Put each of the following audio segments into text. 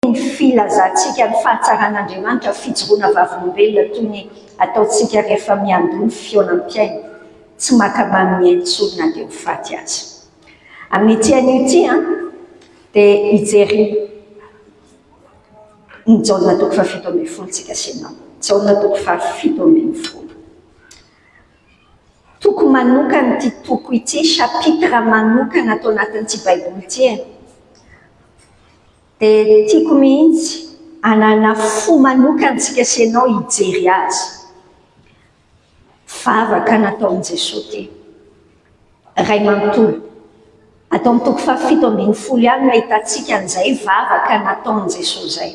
ny filazantsika ny fahatsaran'Andriamanitra fijoroana vavolombelona toy ny ataontsika rehefa miandony feonam-piaina tsy makamamy miaintsolona dia ho faty azy. Amin'ity an'ity dia hijery ny jaolina toko 7 tsika senao. Jaolina toko 7. Toko manokana ity toko ity, chapitre manokana atao anatin'ity baiboly ity. Dia tiako mihitsy anana fo manokana tsika senao hijery azy. Vavaka nataon'i Jesosy ty. Ray manontolo. Atao amin'ny toko 7 ihany no ahitantsika an'izay vavaka nataon'i Jesosy zay.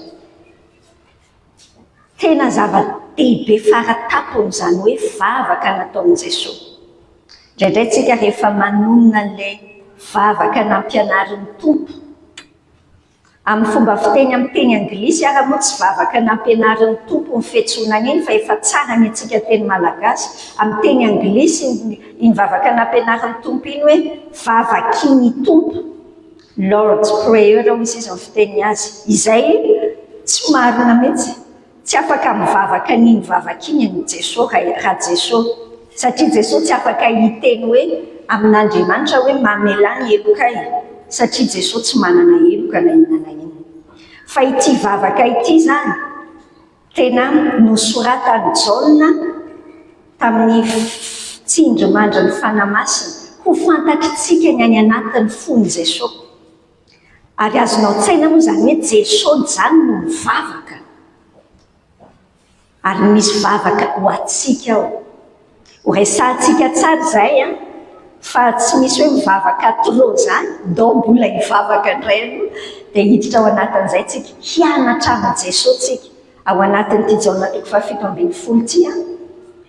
Tena zava-dehibe faratapony izany hoe vavaka nataon'i Jesosy. Indraindray tsika rehefa manonona an'ilay vavaka nampianarin'ny tompo. Amin'ny fomba fiteny amin'ny teny anglisy ary moa tsy vavaka nampianarin'ny tompo ny fiantsonana iny fa efa tsara ny antsika teny malagasy. Amin'ny teny anglisy iny vavaka nampianarin'ny tompo iny hoe vavakin'ny tompo. Lord's Prayer hozy izy amin'ny fiteny azy. Izay tsy marina mihitsy. Tsy afaka mivavaka n'iny vavakiny ny Jesosy raha Jesosy. Satria Jesosy tsy afaka hiteny hoe amin'Andriamanitra hoe mamelany elokay. Satria Jesosy tsy manana eloka na inana iny. Fa ity vavaka ity zany tena nosoratan'ny Jaolina tamin'ny tsindrimandry ny fanamasina ho fantatritsika ny any anatin'ny fon'ny Jesosy. Ary azonao tsaina moa zany hoe Jesosy zany no mivavaka. Ary misy vavaka ho atsika ao. Ho resantsika tsara zay fa tsy misy hoe mivavaka trop zany, dao mbola hivavaka indray aloha, dia hiditra ao anatin'izay tsika, hianatra amin'ny Jesosy tsika. Ao anatin'ity Jaolina toko 7 ity,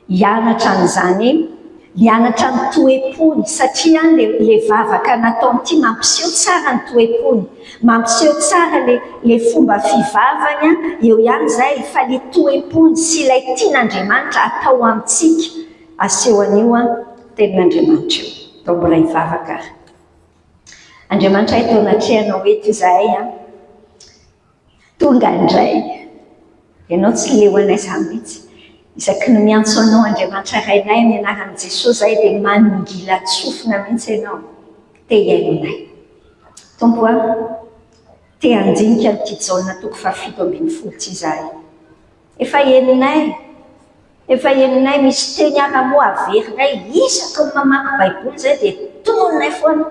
hianatra an'izany, hianatra ny toepony, satria le vavaka nataon'ity mampiseho tsara ny toepony, mampiseho tsara le fomba fivavanya, eo ihany zay fa le toepony sy ilay tian'Andriamanitra atao amintsika, aseho an'io tenin'Andriamanitra io. Dao mbola hivavaka. Andriamanitra eto anatrehana eto izahay tonga indray. Ianao tsy leo anay izany mihitsy. Isaky ny miantso anao Andriamanitra rainay amin'ny anaran'i Jesosy zay dia manongila tsofina mihitsy ianao. Te hiainonay. Tompo te handinika n'ity Jaolina toko 7 ity izahay. Efa henonay misy teny ara-moa averinay isaky ny mamaky baiboly zay dia tononay foana.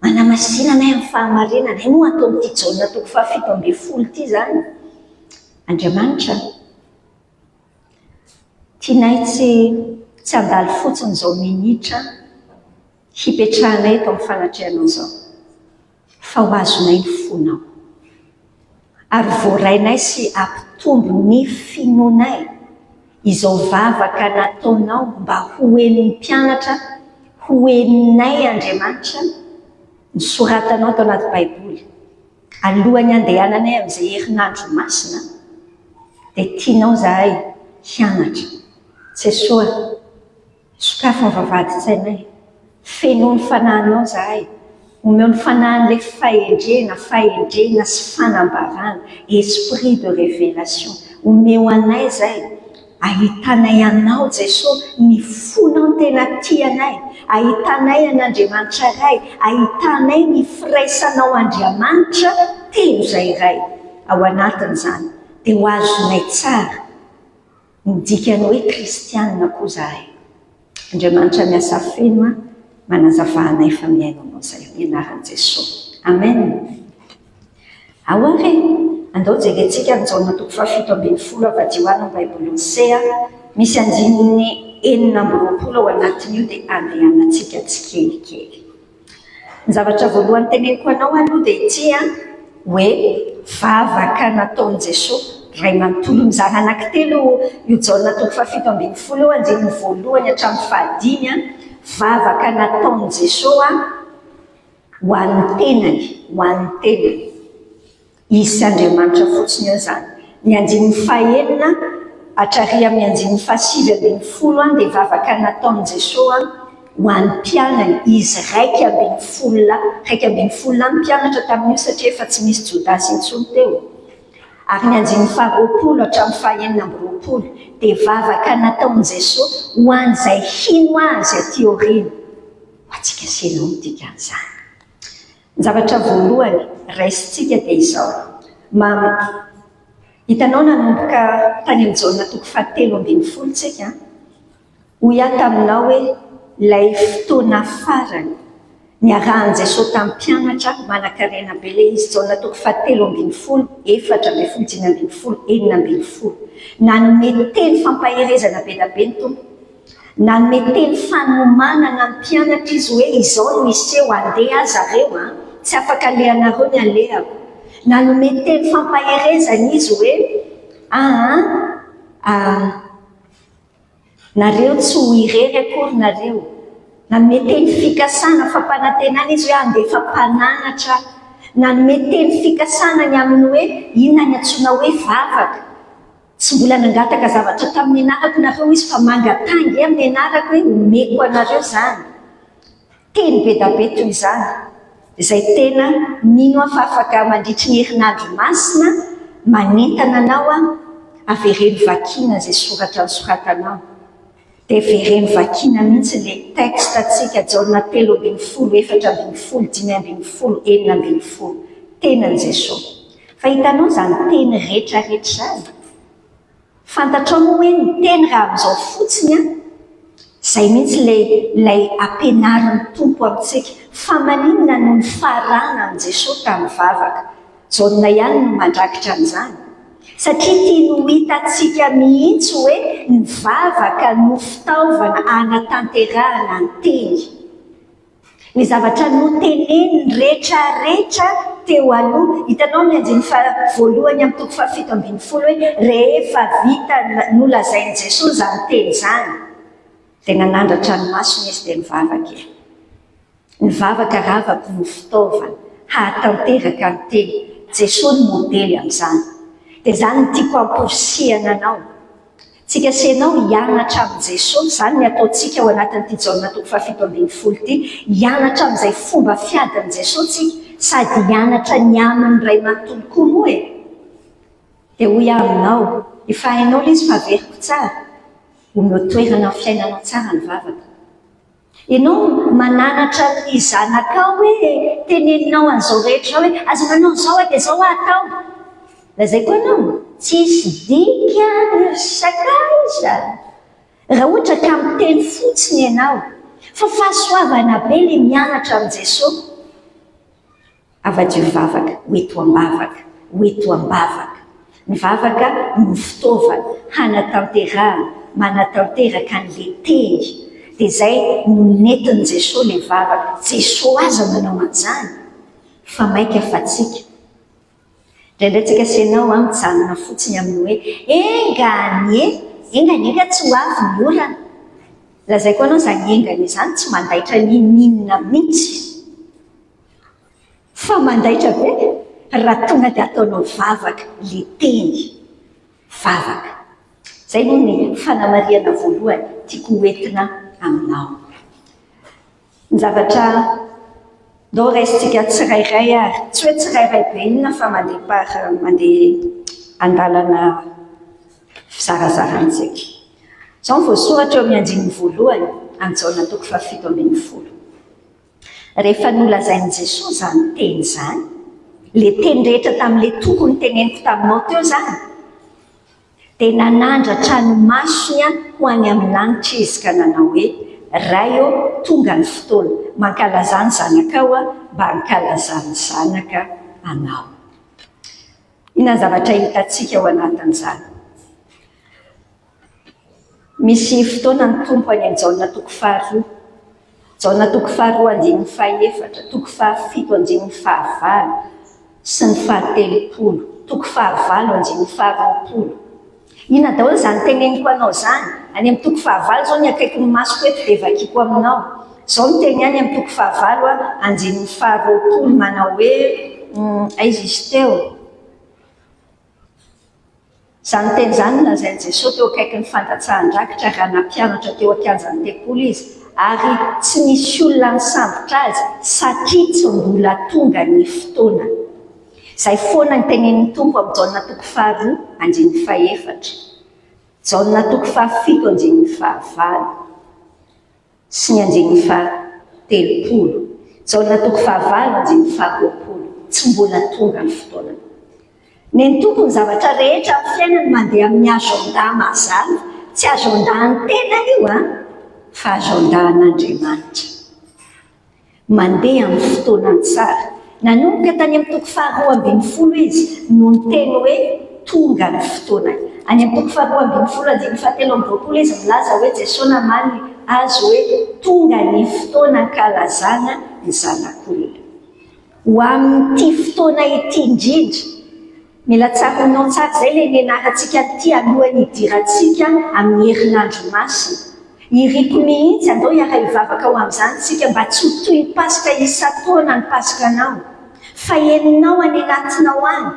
Manamasinanay amin'ny fahamarinana. Moa atao n'ity Jaolina toko 7 ity zany. Andriamanitra, tianay tsy handalo fotsiny izao minitra hipetrahanay eto amin'ny fanatrehanao izao. Fa ho azonay ny fonao. Ary voarainay sy ampitombo ny finoanay. Izao vavaka nataonao mba ho henin'ny mpianatra, ho heninay Andriamanitra, nisoratanao tao anaty baiboly. Alohan'ny andehananay amin'izay herinandro masina, dia tianao zahay hianatra. Jesosy, sokafo ny vavadi-tsainay, fenoa ny fanahinao zahay, omeo ny fanahin'ilay fahendrena sy fanambarana, esprit de révélation. Omeo anay zay, ahitanay anao Jesosy, ny fonao tena tianay, ahitanay an'Andriamanitra iray, ahitanay ny firaisanao Andriamanitra telo zay iray ao anatin'izany, dia ho azonay tsara midikany hoe kristianina koa zahay. Andriamanitra miasa feno manazavahanay fa miainanao zay ny anaran'i Jesosy. Amen. Ahoare andao jerentsika ny Jaolina toko 7 avadio any amin'ny baiboly misea, misy andininy 9 ao anatin'io dia andehanantsika tsikelikely. Ny zavatra voalohany teneniko anao aloha dia ity hoe vavaka nataon'i Jesosy. Ray manontolo mizara anankitelo io Jaolina toko 7 andininy voalohany hatramin'ny 5 vavaka nataon'i Jesosy ho an'ny tenany. Isy Andriamanitra fotsiny eo zany. Ny andininy 9 hatrary amin'ny andininy 7 dia vavaka nataon'i Jesosy ho an'ny mpianany. Izy raiky ambin'ny folo ny mpianatra tamin'io satria efa tsy misy Jodasy intsony teo. ary ny anjiny faharoapolo hatramin'ny fahaenina amby roapolo dia vavaka nataon'i Jesosy ho an'izay hino azy aty aoriana. Ho antsika senao midika an'izany. Ny zavatra voalohany raisintsika dia izao. Hitanao nanomboka tany amin'ny jaona toko 7:20 tsika, hoy aho taminao hoe ilay fotoana farany niarahan'i Jesosy tamin'ny mpianatra manan-karena be ilay izy. Jaona toko 7:20, 4:19, 4:20. Nanome teny fampaherezana be da be ny tompo. Nanome teny fanomanana ny mpianatra izy hoe izao no iseho andeha zareo, tsy afaka alehanareo ny alehako. Nanome teny fampaherezana izy hoe nareo tsy ho irery akory nareo. Nanome teny fikasana fampanantenana izy hoe andefa mpananatra. Nanome teny fikasana ny aminy hoe inona ny antsoina hoe vavaka. Tsy mbola nangataka zavatra tamin'ny anarako nareo izy fa mangatangy amin'ny anarako hoe omeko anareo zany. Teny be da be toy izany. Izay tena mino aho fa afaka mandritry ny herinandro masina manentana anao avereny vakina izay soratra nosoratanao. Dia vereny vakina mihitsy ilay texte atsika Jaona 3:20, 4:20, 5:20, 4:20, tenan'i Jesosy. Fa hitanao zany teny rehetrarehetra zany. Fantatrao moa hoe ny teny raha amin'izao fotsiny izay mihitsy ilay ampianarin'ny tompo amintsika. Fa maninona no ny faranan'i Jesosy tamin'ny vavaka? Jaona ihany no mandrakitra an'izany. Satria tia no hitantsika mihitsy hoe ny vavaka no fitaovana anatanterahana ny teny. Ny zavatra noteneniny rehetrarehetra teo aloha. Hitanao ny anjiny voalohany amin'ny toko 7:20 hoe rehefa vita nolazain'i Jesosy zany teny zany, dia nanandratra ny masony izy dia mivavaka. Ny vavaka ravako no fitaovana hahatanteraka ny teny. Jesosy ny modely amin'izany. Dia zany no tiako amporisihana anao. Tsika senao hianatra amin'i Jesosy, zany ny ataontsika ao anatin'ity Jaona toko 7:20 ity, hianatra amin'izay fomba fiadin'i Jesosy sady hianatra ny aminy ray manontolo koa moa e. Dia hoy aminao, efa hainao izy fa veriko tsara, omeo toerana amin'ny fiainanao tsara ny vavaka. Ianao mananatra ny zanakao hoe teneninao an'izao rehetra hoe aza manao izao dia izao atao. Lazay koa anao, tsisy dika sakaiza. Raha ohatra ka miteny fotsiny ianao, fa fahasoavana be ilay mianatra amin'i Jesosy. Avadio vavaka, hoeto am-bavaka, hoeto am-bavaka. Ny vavaka no fitaovana hanatanterahana, manatanteraka an'ilay teny. Dia izay no nentin'i Jesosy ilay vavaka. Jesosy aza manao an'izany, fa maika afa-tsika. Ndraindraitsika senao mijanona fotsiny amin'ny hoe engany tsy ho avy ny orana. Lazay koa anao izany engany izany tsy mandaitra ninina mihitsy, fa mandaitra be raha tonga dia ataonao vavaka ilay teny. Vavaka. Izay no ny fanamariana voalohany tiako hoentina aminao. Ny zavatra ndao raisitsika tsirairay ary, tsy hoe tsirairay be inona fa mandeha andalana fizarazarantsika. Izao ny voasoratra eo amin'ny anjiny voalohany amin'ny Jaona toko 7:20. Rehefa nolazain'i Jesosy zany teny zany, ilay teny rehetra tamin'ilay tokony teneniko taminao teo zany, dia nanandratra ny masony ho any amin'ny lanitra izy ka nanao hoe ray tonga ny fotoana mankalazany zanakao mba hankalazany zanaka anao. Inona zavatra hitantsika ao anatin'izany? Misy fotoana ny tompo any amin'ny Jaona toko 2, Jaona toko 2:4, toko 7:4, sy ny 8, toko 9:20. Inona daholo izany teneniko anao zany? Any amin'ny toko 9 zao ny akaiky ny masoko eto dia vakiko aminao. Izao ny teny any amin'ny toko 9 20 manao hoe aiza izy teo? Izany teny izany nolazain'i Jesosy teo akaiky ny fandatsahan-drakitra raha nampianatra teo an-kianjan'ny tekolo izy, ary tsy nisy olona nisambotra azy satria tsy mbola tonga ny fotoana. Izay foana ny tenen'ny tompo amin'ny jaona toko faharoa andinin'ny fahaefatra, jaona toko fahafito andinin'ny fahavalo sy ny andinin'ny fahatelopolo, jaona toko fahavalo andinin'ny faharoapolo. Tsy mbola tonga ny fotoana. Ny tompo ny zavatra rehetra amin'ny fiainany mandeha amin'ny agenda mazava, tsy agenda ny tenany io fa agenda n'Andriamanitra. Mandeha amin'ny fotoanany tsara. Nanomboka tany amin'ny toko faharoa ambin'ny folo izy no niteny hoe tonga ny fotoana. Any amin'ny toko faharoa ambin'ny folo andinin'ny fahatelo amby roapolo izy milaza hoe Jesosy namaly azy hoe tonga ny fotoana ankalazana ny zanak'olona. Ho amin'ity fotoana ity indrindra, mila tsaronao tsara izay ilay nianarantsika ity alohan'ny hidirantsika amin'ny herinandro masina. Iriko mihitsy andao hiara hivavaka ho amin'izany tsika mba tsy ho toy ny Pasika isan-taona ny Pasikanao, fa heninao any anatinao any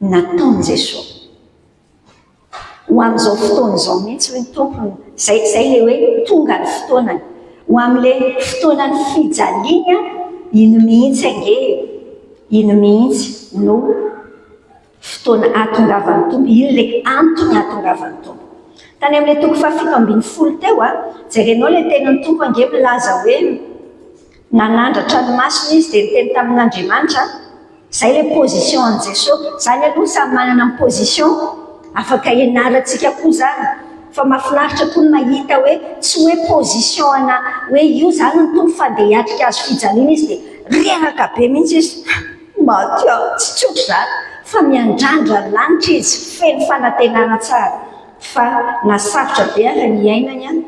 nataon'i Jesosy. Ho amin'izao fotoana izao mihitsy hoe ny tompony izay ilay hoe tonga ny fotoanany. Ho amin'ilay fotoanany fijaliana, ino mihitsy no fotoana ahatongavan'ny tompo, ino ilay antony ahatongavan'ny tompo. Tany amin'ilay toko fahafito ambin'ny folo teo jerenao ilay tenin'ny tompo ange milaza hoe nanandratra ny masina izy dia niteny tamin'Andriamanitra, izay ilay position an'i Jesosy. Izany aloha samy manana ny position afaka ianarantsika koa zany, fa mahafinaritra koa ny mahita hoe tsy hoe position ana hoe io zany ny tompo fa dia hiatrika azo fijaliana izy dia reraka be mihitsy izy matio tsy tsotra zany, fa miandrandra ny lanitra izy feno fanantenana tsara. Fa nasarotra be ary ny iainany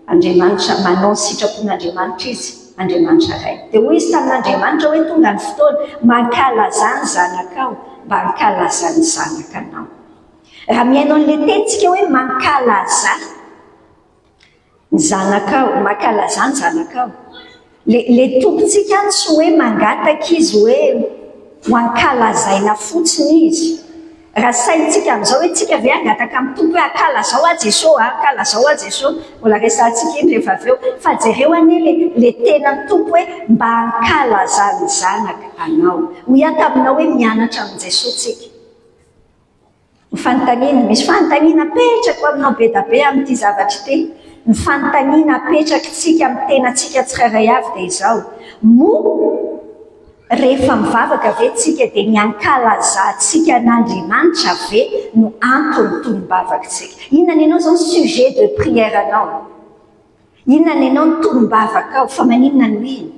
Andriamanitra, manao ny sitrapon'Andriamanitra izy, Andriamanitra ray. Dia hoy izy tamin'Andriamanitra hoe tonga ny fotoana mankalaza ny zanakao mba hankalaza ny zanakanao. Raha miainao an'ilay tenitsika hoe mankalaza ny zanakao, mankalaza ny zanakao, le tompontsika tsy hoe mangataka izy hoe ho ankalazaina fotsiny izy. Raha saintsika amin'izao hoe tsika ve angataka amin'ny tompo hoe ankalazao a Jesosy, ankalazao a Jesosy, mbola resantsika iny rehefa avy eo, fa jereo anie le tenan'ny tompo hoe mba ankalaza ny zanaka anao. Ho ia taminao hoe mianatra amin'ny Jesosy tsika. Ny fanontaniana, misy fanontaniana apetraka aminao be da be amin'ity zavatra ity. Ny fanontaniana apetrakatsika amin'ny tenantsika tsirairay avy dia izao: rehefa mivavaka ve tsika dia ny ankalazantsika n'Andriamanitra ve no antony toy ny bavakantsika? Inona ny ianao izao ny sujet de prière anao? Inona ny ianao ny toy ny bavakao? Fa maninona no iny?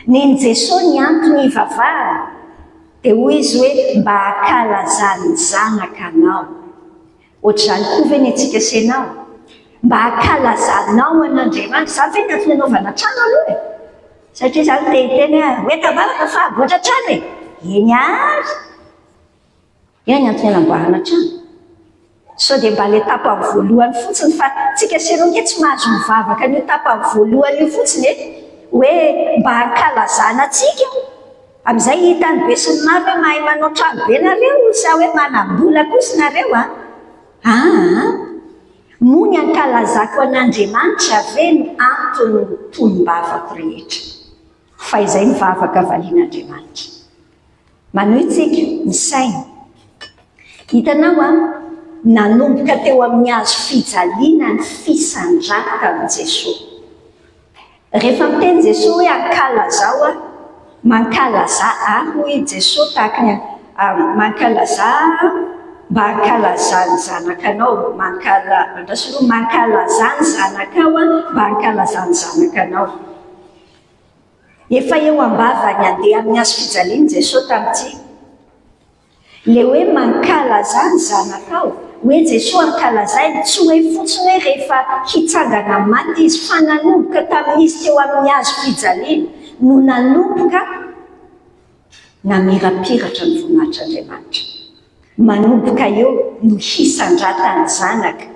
Neny Jesosy ny antony ivavahana dia hoy izy hoe mba ankalazany zanaka anao. Ohatr'izany koa ve ny antsika senao? Mba ankalazanao an'Andriamanitra. Izany ve ny antony anaovana trano aloha e? Satria izany teny hoe tabavaka fa aboatra trano e. Eny ary. Eny ny antony anamboarana trano. Sao dia mba ilay tapany voalohany fotsiny, fa tsika senao nge tsy mahazo mivavaka an'io tapany voalohany io fotsiny hoe mba ankalazana antsika. Amin'izay hitany be sy ny maro hoe mahay manao trano be nareo sa hoe manam-bola kosa nareo moa ny ankalazako an'Andriamanitra ve no antony tombavako rehetra. Fa izay mivavaka avalian'Andriamanitra. Manohy tsika ny saina. Hitanao nanomboka teo amin'ny hazo fijaliana ny fisandrata amin'i Jesosy. Rehefa miteny Jesosy hoe ankalazao mankalaza hoy Jesosy tahaka ny mankalaza mba ankalazany zanakanao, mankalazany zanakao mba ankalazany zanakanao. Efa eo ambavany andeha amin'ny hazo fijaliana Jesosy tamin'ity. Le hoe mankalazany zanakao, hoe Jesosy ankalazainy tsy hoe fotsiny hoe rehefa hitsangana maty izy, fa nanomboka tamin'izy teo amin'ny hazo fijaliana no nanomboka namirapiratra ny voninahitran'Andriamanitra. Manomboka eo no hisandrata ny zanaka.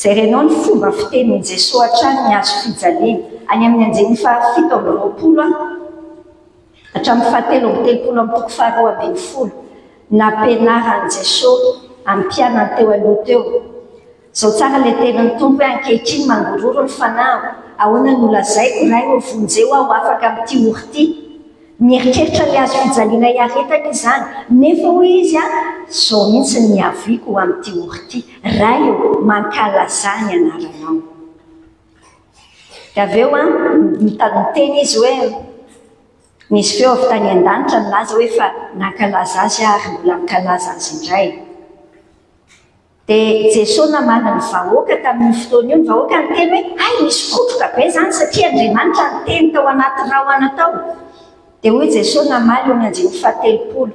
Jerenao ny fomba fitenin'i Jesosy hatrany ny hazo fijaliana any amin'ny andinin'ny fahafito amby roapolo hatramin'ny fahatelo amby telopolo amby toko faharoa ambin'ny folo. Nampianaran'i Jesosy amin'ny mpianany teo aloha teo. Izao tsara ilay tenin'ny tompo hoe ankehitriny mangororo ny fanahy, ahoana no lazaiko rahay ho vonjeo aho afaka amin'ity oro ity. mieritreritra le azo fijaliana iaretana izany nefa hoy izy zao mihitsy ny aviko amin'ity oro ity raha io mankalazany anaranao. Dia avy eo miteny izy hoe nisy feo avy tany an-danitra nilaza hoe fa nankalaza azy ary mbola mikalaza azy indray. Dia Jesosy namana ny vahoaka tamin'ny fotoana io, ny vahoaka niteny hoe ay misy kotroka be zany satria Andriamanitra niteny tao anaty rahona tao. Dia hoy Jesosy namaly eo amin'ny 17,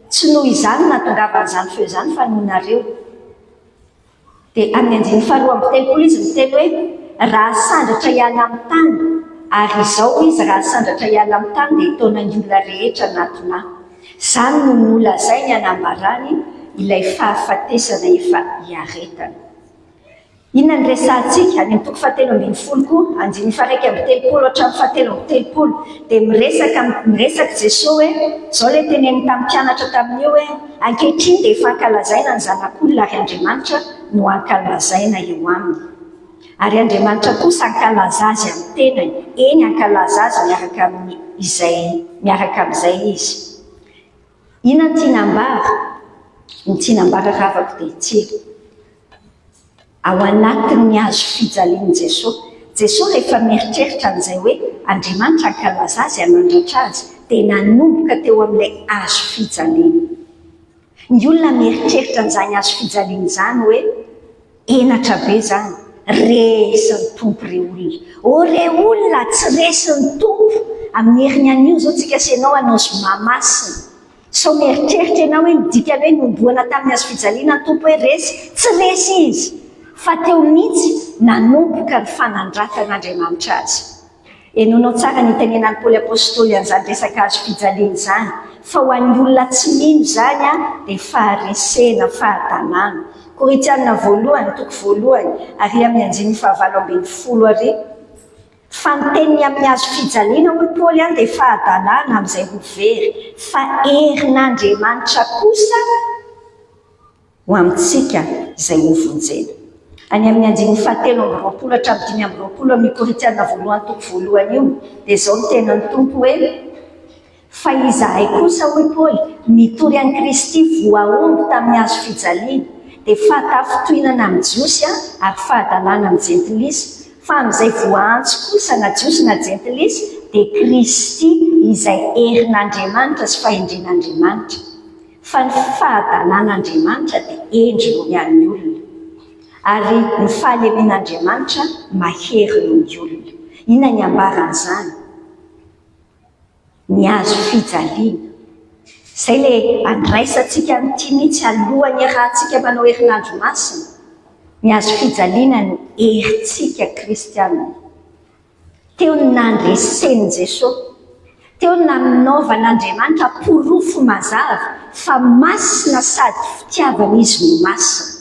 tsy noho izany nahatongavan'izany feo izany fa noho nareo. Dia amin'ny 2:13 izy miteny hoe raha sandratra hiala amin'ny tany ary izao izy raha sandratra hiala amin'ny tany dia taonany olona rehetra natona. Izany no nolazainy hanambarany ilay fahafatesana efa hiaretana. Inona ny resantsika any amin'ny toko 7:10 koa 9:1-7:30 dia miresaka Jesosy hoe zao ilay teneny tamin'ny mpianatra tamin'io hoe ankehitriny dia efa ankalazaina ny zanak'olona ary Andriamanitra no ankalazaina eo aminy. Ary Andriamanitra kosa ankalaza azy amin'ny tenany, eny ankalaza azy miaraka amin'izay izy. Inona ny tianambara? Ny tianambara ravako dia ity. Ao anatin'ny azo fijalian'i Jesosy. Jesosy rehefa mieritreritra an'izay hoe Andriamanitra ankalaza azy hanandratra azy dia nanomboka teo amin'ilay azo fijaliana. Ny olona mieritreritra an'izany azo fijaliana izany hoe enatra be zany, resin'ny tompo re olona. Re olona tsy resin'ny tompo amin'ny heriny an'io zao tsika senao anao zoma masina. Sao mieritreritra ianao hoe midikany hoe nomboana tamin'ny azo fijaliana ny tompo hoe resy, tsy resy izy. Fa teo mihitsy nanomboka ny fanandratan'Andriamanitra azy. Enonao tsara ny tenenan'ny Paoly apôstôly an'izany resaka azo fijaliana izany. Fa ho an'ny olona tsy mino izany dia faharesena, fahatanana. Korinthiana 1:2 ary amin'ny 9:20 fa niteniny amin'ny azo fijaliana hoy Paoly dia fahatanana amin'izay ho very, fa herin'Andriamanitra kosa ho amintsika izay ho vonjena. Any amin'ny 9:17-20 amin'ny Korinthiana 1:1 io dia zao ny tenan'ny tompo hoe fa izahay kosa hoy Paoly mitory an'i Kristy voaomby tamin'ny azo fijaliana dia fatafotoinana amin'ny jiosy ary fahatanana amin'ny jentilisa, fa amin'izay voaantso kosa na jiosy na jentilisa dia Kristy izay herin'Andriamanitra sy fahendren'Andriamanitra. Fa ny fahatanan'Andriamanitra dia endriny ny an'ny olona ary ny fahalemen'Andriamanitra mahery ny olona. Inona ny ambaran'izany? Ny azo fijaliana. Izay ilay andraisantsika n'ity mihitsy alohan'ny rahantsika manao herinandro masina. Ny azo fijaliana ny herintsika kristianina. Teo ny nandresen'i Jesosy, teo ny naminaovan'Andriamanitra porofo mazava fa masina sady fitiavana izy no masina.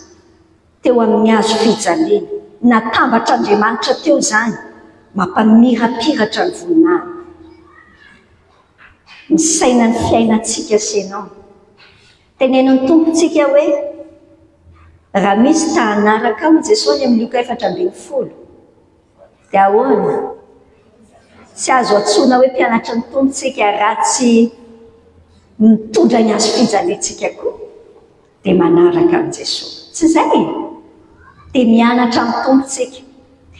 Teo amin'ny azo fijaliana, natambatr'Andriamanitra teo izany, mampamirapiratra ny voninahiny. Ny saina ny fiainantsika senao. Tenen'ny tompontsika hoe raha misy tahanaraka ao Jesosy amin'ny Luka 4:10 dia ahoana? Tsy azo antsoina hoe mpianatra ny tompontsika raha tsy mitondra ny azo fijaliantsika koa dia manaraka amin'i Jesosy. Tsy izay? Dia mianatra amin'ny tompontsika,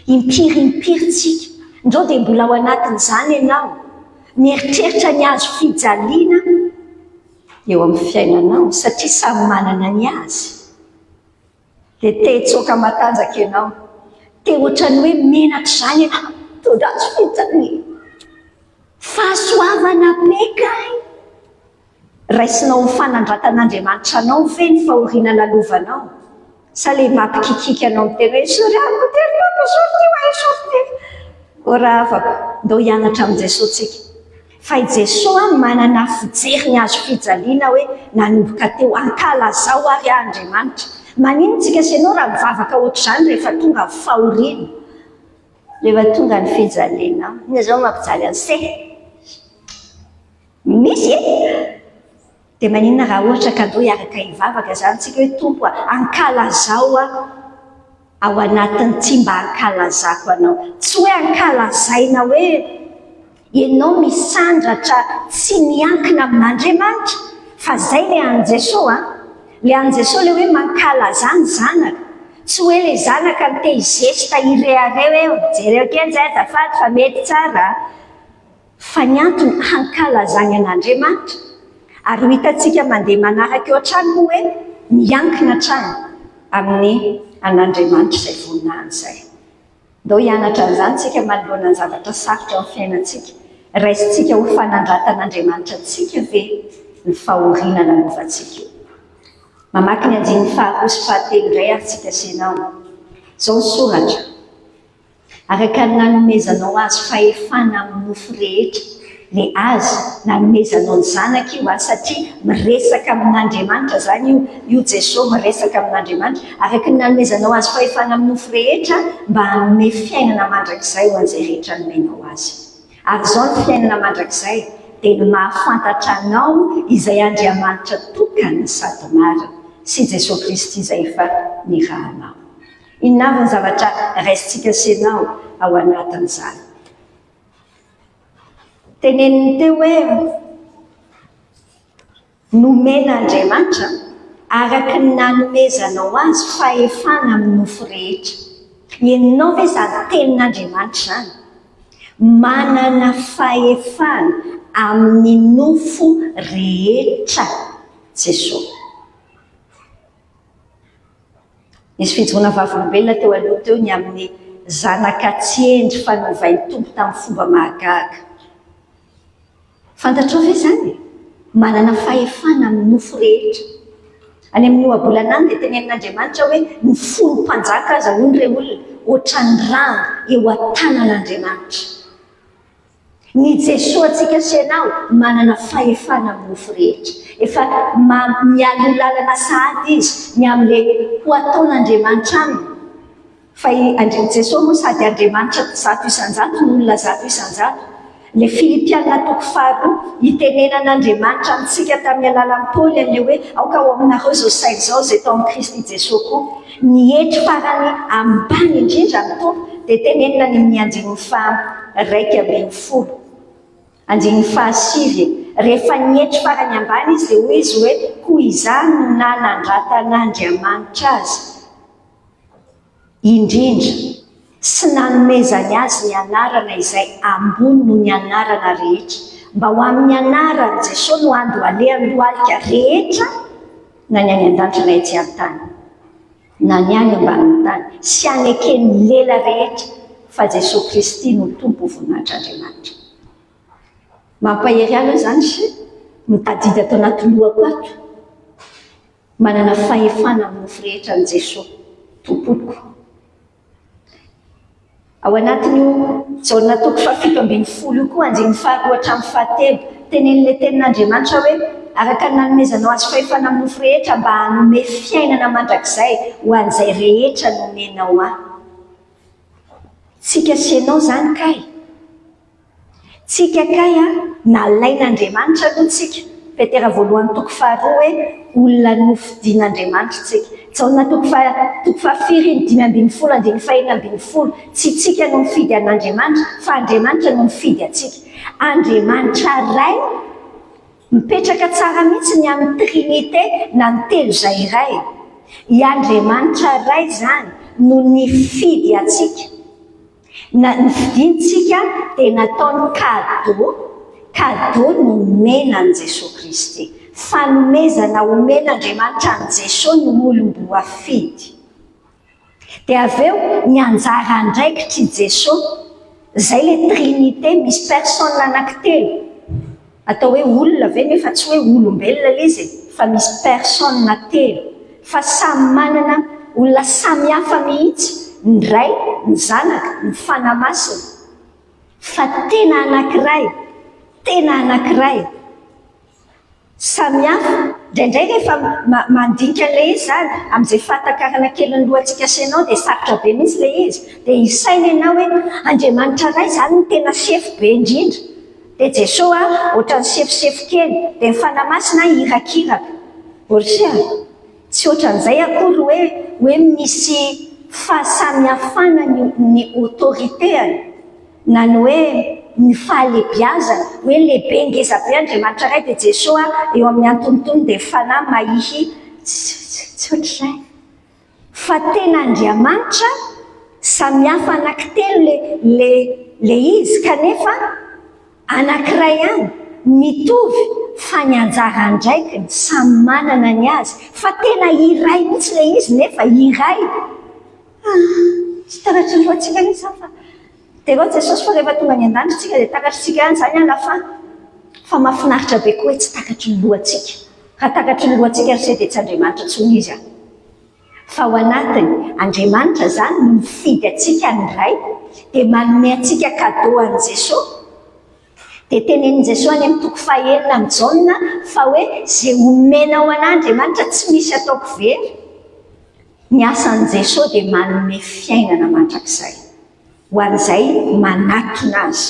impiritsika. Ndreo dia mbola ao anatin'izany ianao. Mieritreritra ny azo fijaliana eo amin'ny fiainanao satria samy manana ny azy. Dia te-tsoka matanjaka ianao, te ohatrany hoe menatra izany ianao, mitondra azo fijaliana. Fahasoavana beka. Raisinao ny fanandratan'Andriamanitra anao ve ny fahoriana lalovanao? Sa le mampikikika anao miteny hoe soriako tery sorty. Raha afaka ndao hianatra amin'ny Jesosy tsika. Fa i Jesosy manana fijeriny azo fijaliana hoe nanomboka teo ankalazao ary Andriamanitra. Manino tsika senao raha mivavaka ohatr'izany rehefa tonga ny fahoriana, rehefa tonga ny fijaliana. Ina zao mampijaly an'se? Misy dia maninona raha ohatra ka andao hiaraka hivavaka zany tsika hoe tompo ankalazao ao anatin'ity mba ankalazako anao. Tsy hoe ankalazaina hoe ianao misandratra tsy miankina amin'Andriamanitra fa zay le an' Jesosy le an' Jesosy le hoe mankalazany zanaka tsy hoe le zanaka ny te hizesta ireareo hoe jereo kely zay azafady fa mety tsara fa ny antony hankalazany an'Andriamanitra ary ho hitantsika mandeha manaraka eo an-trano moa hoe miankina trano amin'ny an'Andriamanitra izay voninahiny izay. Ndao hianatra an'izany tsika manoloana ny zavatra sarotra amin'ny fiainantsika. Raisintsika ho fanandratan'Andriamanitra antsika ve ny fahoriana nanaovantsika io. Mamaky ny andiny faharoa sy fahatelo indray ary tsika senao. Izao ny soratra. Araka ny nanomezanao azy fahefana amin'ny nofo rehetra, le azy nanomezanao ny zanaka io satria miresaka amin'Andriamanitra zany io Jesosy miresaka amin'Andriamanitra. Araka ny nanomezanao azy fahefana amin'ny nofo rehetra mba hanome fiainana mandrakizay ho an'izay rehetra nomenao azy. Ary izao ny fiainana mandrakizay dia ny mahafantatra anao izay Andriamanitra tokany sady marina sy Jesosy Kristy izay efa nirahanao. Inona avy ny zavatra raisintsika senao ao anatin'izany. Teneniny teo hoe nomen'Andriamanitra araka ny nanomezanao azy fahefana amin'ny nofo rehetra. Ianao ve izany tenin'Andriamanitra zany? Manana fahefana amin'ny nofo rehetra Jesosy. Nisy fijoroana vavolombelona teo aloha teo ny amin'ny zanaka tsy endry fa novain'ny tompo tamin'ny fomba mahagaga. Fantatrao ve zany? Manana fahefana amin'ny nofo rehetra. Any amin'ny ohabolana any dia tenenin'Andriamanitra hoe ny folo mpanjaka aza hono ireo olona ohatran'ny rano eo an-tanan'Andriamanitra. Ny Jesosy antsika senao manana fahefana amin'ny nofo rehetra. Efa mialo lalana sahady izy ny amin'ilay ho ataon'Andriamanitra aminy. Fa Jesosy moa sady Andriamanitra 100 isan-jato n'olona 100 isan-jato. Le Filipianina toko faharoa itenenan'Andriamanitra amintsika tamin'ny alalan'i Paoly an'ilay hoe aoka ho aminareo izao saina izao izay tao amin'ny Kristy Jesosy koa. Ny hetry farany ambany indrindra ny tompo dia tenenina ny amin'ny andininy faha-raika ambin'ny folo. Andininy fahasivy. Rehefa ny hetry farany ambany izy dia hoy izy hoe koa izany no nanandratan'Andriamanitra azy indrindra sy nanomezany azy ny anarana izay ambony no ny anarana rehetra mba ho amin'ny anarany Jesosy no ando alehan'ny lohalika rehetra na ny any an-danitra na etsy an-tany na ny any ambanin'ny tany sy aneken'ny lela rehetra fa Jesosy Kristy no tompo voninahitr'Andriamanitra. Mampahery aloha zany sy mitadidy atao anaty lohako ato. Manana fahefana amin'ny nofo rehetra ny Jesosy tompoko. Ao anatin'io jaolina toko fahafito ambin'ny folo io koa andininy faharoa hatramin'ny fahatelo tenen'ilay tenin'Andriamanitra hoe araka ny nanomezanao azy fahefana amin'ny nofo rehetra mba hanome fiainana mandrakizay ho an'izay rehetra nomenao ahy. Tsika senao zany kay. Tsika kay nalain'Andriamanitra aloha tsika. Petera voalohany toko faharoa hoe olona nofidian'Andriamanitra tsika. Jaolina toko fahafiry ny 5:10 andininy faha 1:10 tsy tsika no mifidy an'Andriamanitra fa Andriamanitra no mifidy atsika. Andriamanitra ray mipetraka tsara mihitsy ny amin'ny Trinité na ny telo izay iray. I Andriamanitra ray zany no nifidy atsika. Ny fidintsika dia nataony cadeau nomenan'i Jesosy Kristy. Fanomezana omen'Andriamanitra an' Jesosy no olom-bo afidy. Dia avy eo ny anjara andraikitry Jesosy, izay le Trinité misy personne anankitelo. Atao hoe olona ve nefa tsy hoe olombelona ilay izy fa misy personne telo. Fa samy manana olona samy hafa mihitsy. Ny ray, ny zanaka, ny fanahy masina. Fa tena anankiray. Samy hafa. Indraindray rehefa mandinika ilay izy zany amin'izay fahatakarana kely ny lohantsika senao dia sarotra be mihitsy ilay izy. Dia isaina ianao hoe Andriamanitra ray zany no tena sefo be indrindra. Dia Jesosy ohatran'ny sefosefo kely. Dia ny fanahy masina hirakiraka. Ohatria, tsy ohatran'izay akory hoe misy fahasamihafana ny autorité na ny hoe ny fahalebiazana hoe lehibe ngeza be Andriamanitra ray dia Jesosy eo amin'ny antonotony dia fanahy maihy tsy ohatr'izay fa tena Andriamanitra samihafa anankitelo le izy kanefa anankiray ihany mitovy fa ny anjara ndraiky samy manana ny azy fa tena iray mihitsy le izy nefa iray tsy takatry ny lohantsika mihitsy fa dia reo Jesosy fa rehefa tonga ny an-danitra dia takatritsika ihany izany alafa fa mahafinaritra be koa hoe tsy takatry ny lohantsika raha takatry ny lohantsika ry dia tsy Andriamanitra tsony izy fa ao anatiny Andriamanitra zany no mifidy atsika ny ray dia manome atsika cadeau an' Jesosy dia tenenin' Jesosy any amin'ny toko fahaenina amin'ny Jaona fa hoe zay omenao an'Andriamanitra tsy misy ataoko very. Ny asan'i Jesosy dia manome fiainana mandrakizay ho an'izay manatona azy.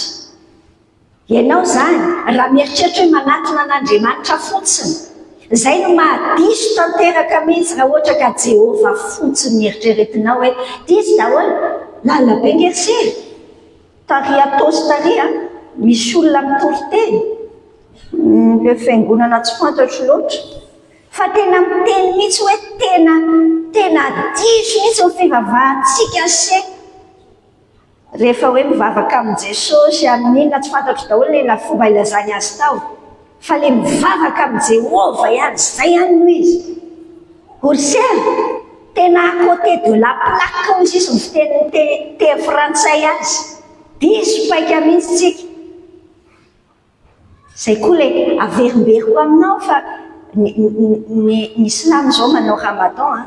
Ianao zany raha mieritreritra hoe manatona an'Andriamanitra fotsiny, izay no mahadiso tanteraka mihitsy raha ohatra ka Jehova fotsiny nieritreretinao hoe diso daholo lalabe ngerisely taria atosy taria misy olona mitory teny le fiangonana tsy fantatro loatra fa tena miteny mihitsy hoe tena diso mihitsy ho fivavahantsika se rehefa hoe mivavaka amin'i Jesosy amin'inona tsy fantatro daholo le fomba ilazany azy tao fa le mivavaka amin'i Jehova ihany zay ihany no izy orsel tena à côté de la plaque comme izy ny fiteniny teny frantsay azy diso paika mihitsy tsika zay koa le averimbery aminao fa ny Silamo zao manao Ramadan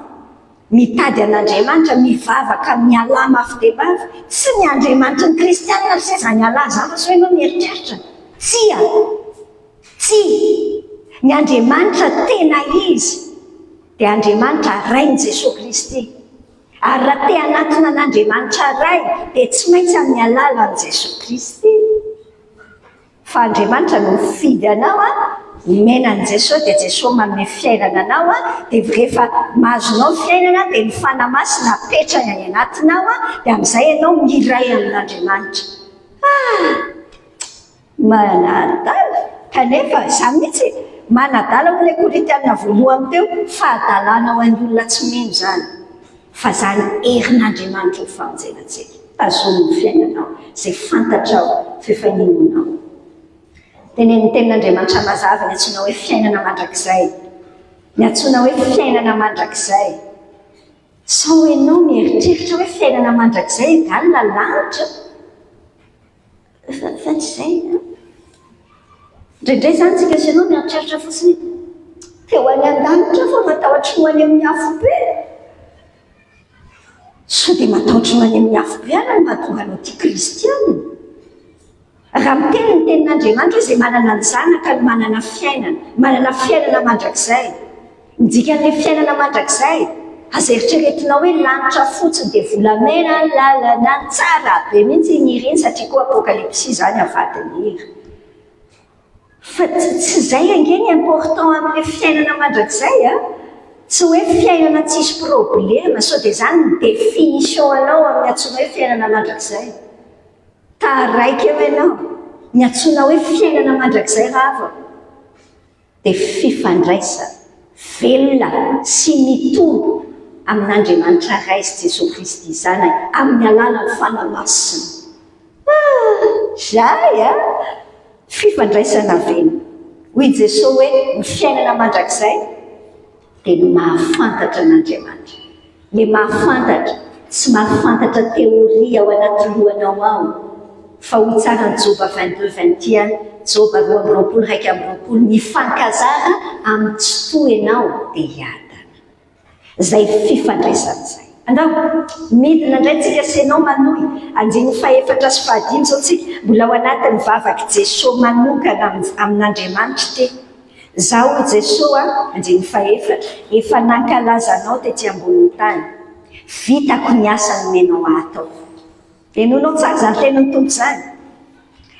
mitady an'Andriamanitra mivavaka amin'ny alà mafy dia mafy tsy ny Andriamanitra ny kristianina sy zany alà zany fa sy hoe ianao mieritreritra tsy ny Andriamanitra tena izy dia Andriamanitra rain' Jesosy Kristy ary raha te anatona an'Andriamanitra ray dia tsy maintsy amin'ny alalan'i Jesosy Kristy fa Andriamanitra no mifidy anao omenan'i Jesosy dia Jesosy manome fiainana anao dia rehefa mahazonao fiainana dia ny fanamasina apetrany any anatinao dia amin'izay ianao miray amin'Andriamanitra manadala kanefa za mihitsy manadala ho le Korintiana voalohany teo fahadalana ho an'ny olona tsy mino zany fa zany herin'Andriamanitra ho famonjenantsika tazomy fiainanao zay fantatrao fifaninonao tenen'ny tenin'Andriamanitra mazava ny antsoina hoe fiainana mandrakizay ny antsoina hoe fiainana mandrakizay sa hoe ianao mieritreritra hoe fiainana mandrakizay galina lanitra fa tsy zay indraindray zany tsika sy ianao mieritreritra fotsiny teo any an-danitra fa matahotra ho any amin'ny afo be so dia matahotra ho any amin'ny afo be any no mahatonga anao tia kristianina raha miteny ny tenin'Andriamanitra izay manana ny zanaka no manana fiainana mandrakizay midika an'ilay fiainana mandrakizay aza eritreretinao hoe lanitra fotsiny dia volamena ny lalana ny tsara be mihitsy iny iriny satria koa apokalypsy zany avadiny hira fa tsy zay angeny important amin'ilay fiainana mandrakizay tsy hoe fiainana tsisy problema sao dia zany ny définition anao amin'ny antsoina hoe fiainana mandrakizay taraiky eo ianao ny antsoina hoe fiainana mandrakizay rava dia fifandraisana velona sy mitombo amin'Andriamanitra ray sy Jesosy Kristy zany amin'ny alalan'ny fanamasina zay fifandraisana velona hoy Jesosy hoe ny fiainana mandrakizay dia ny mahafantatra an'Andriamanitra le mahafantatra tsy mahafantatra teoria ao anaty lohanao ao fa ho tsara ny Joba 22:21 Joba 2:21 mifankazara amin'ny tsy toa ianao dia hiadana zay fifandraisana zay andao midina indray tsika sy ianao manohy anjiny faefatra sy fahadimy zao tsika mbola ao anatin'ny vavaky Jesosy manokana amin'Andriamanitra te zaho Jesosy anjiny faefatra efa nankalaza anao tety ambonin'ny tany vitako ny asa nomenao atao enonao tsara zany tenany tompo zany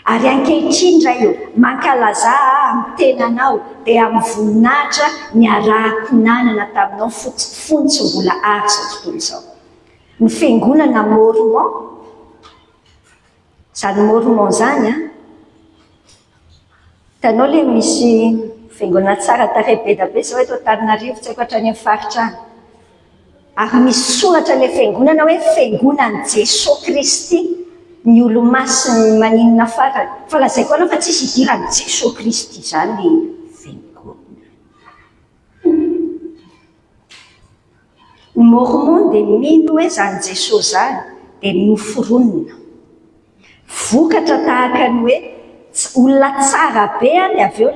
ary ankehitriny indray io mankalaza amin'ny tenanao dia amin'ny voninahitra ny arahako nanana taminao fony tsy mbola ary izao tontolo izao ny fiangonana Mormon zany Mormon zany Hitanao le misy fiangonana tsara tarehy be da be zao eto Antananarivo, tsy haiko hatrany amin'ny faritra any. Ary misy soratra le fiangonana hoe fiangonan'i Jesosy Kristy, ny olo-masiny maninona farany. Fa lazaiko anao fa tsisy idiran'i Jesosy Kristy zany le fiangonana. Ny Mormon dia mino hoe zany Jesosy zany dia noforonina. Vokatra tahaka ny hoe olona tsara be any, avy eo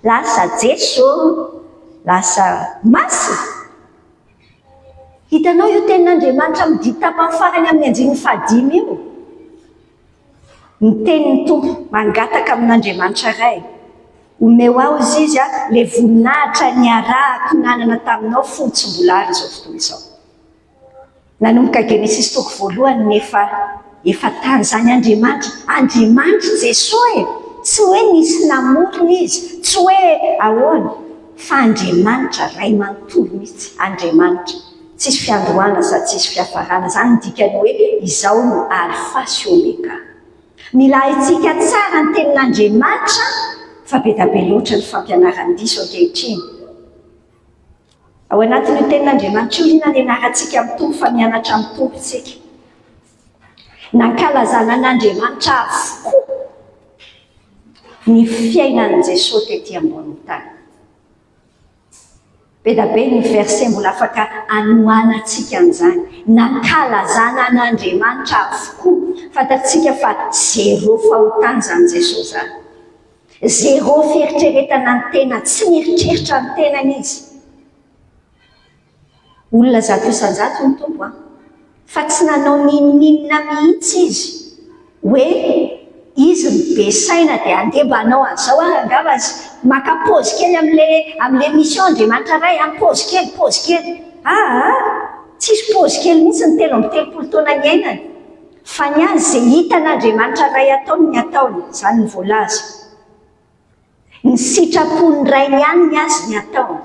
lasa Jesosy, lasa masina. Hitanao io tenin'Andriamanitra midiny tapany farany amin'ny andininy fahadimy io. Ny tenin'ny Tompo mangataka amin'Andriamanitra iray. Omeo ao izy le voninahitra niarahako nanana taminao fony tsy mbola ary izao fotoana izao. Nanomboka Genesis toko voalohany efa tany zany Andriamanitra Jesosy, tsy hoe nisy namorona izy, tsy hoe ahoana, fa Andriamanitra ray manontolo mihitsy, Andriamanitra. Tsisy fiandohana sady tsisy fiafarana, zany ny dikany hoe izao no alfa sy omega. Mila haitsika tsara ny tenin'Andriamanitra, fa be da be loatra ny fampianarany diso ankehitriny. Ao anatin'io tenin'Andriamanitra io inona ny ianarantsika amin'ny Tompo, fa mianatra amin'ny Tompo isika. Nankalazana an'Andriamanitra avokoa ny fiainan'i Jesosy tetỳ ambonin'ny tany. Be da be ny verset mbola afaka anohanantsika an'izany. Nankalazana an'Andriamanitra avokoa, fantatsika fa zéro fahotana zany Jesosy zany. Zéro fieritreretana ny tena, tsy mieritreritra ny tenany izy. Olona zato isan-jato ny Tompo, fa tsy nanao ninonina mihitsy izy hoe izy mibe saina dia andebanao an'izao angamba maka pause kely amin'le mission Andriamanitra ray, pause kely. Tsisy pause kely mihitsy ny 3 taona ny ainany. Fa ny azy izay hitan'Andriamanitra ray ataony ny ataony, zany ny voalaza. Ny sitrapony ray ny any ny azy ny ataony.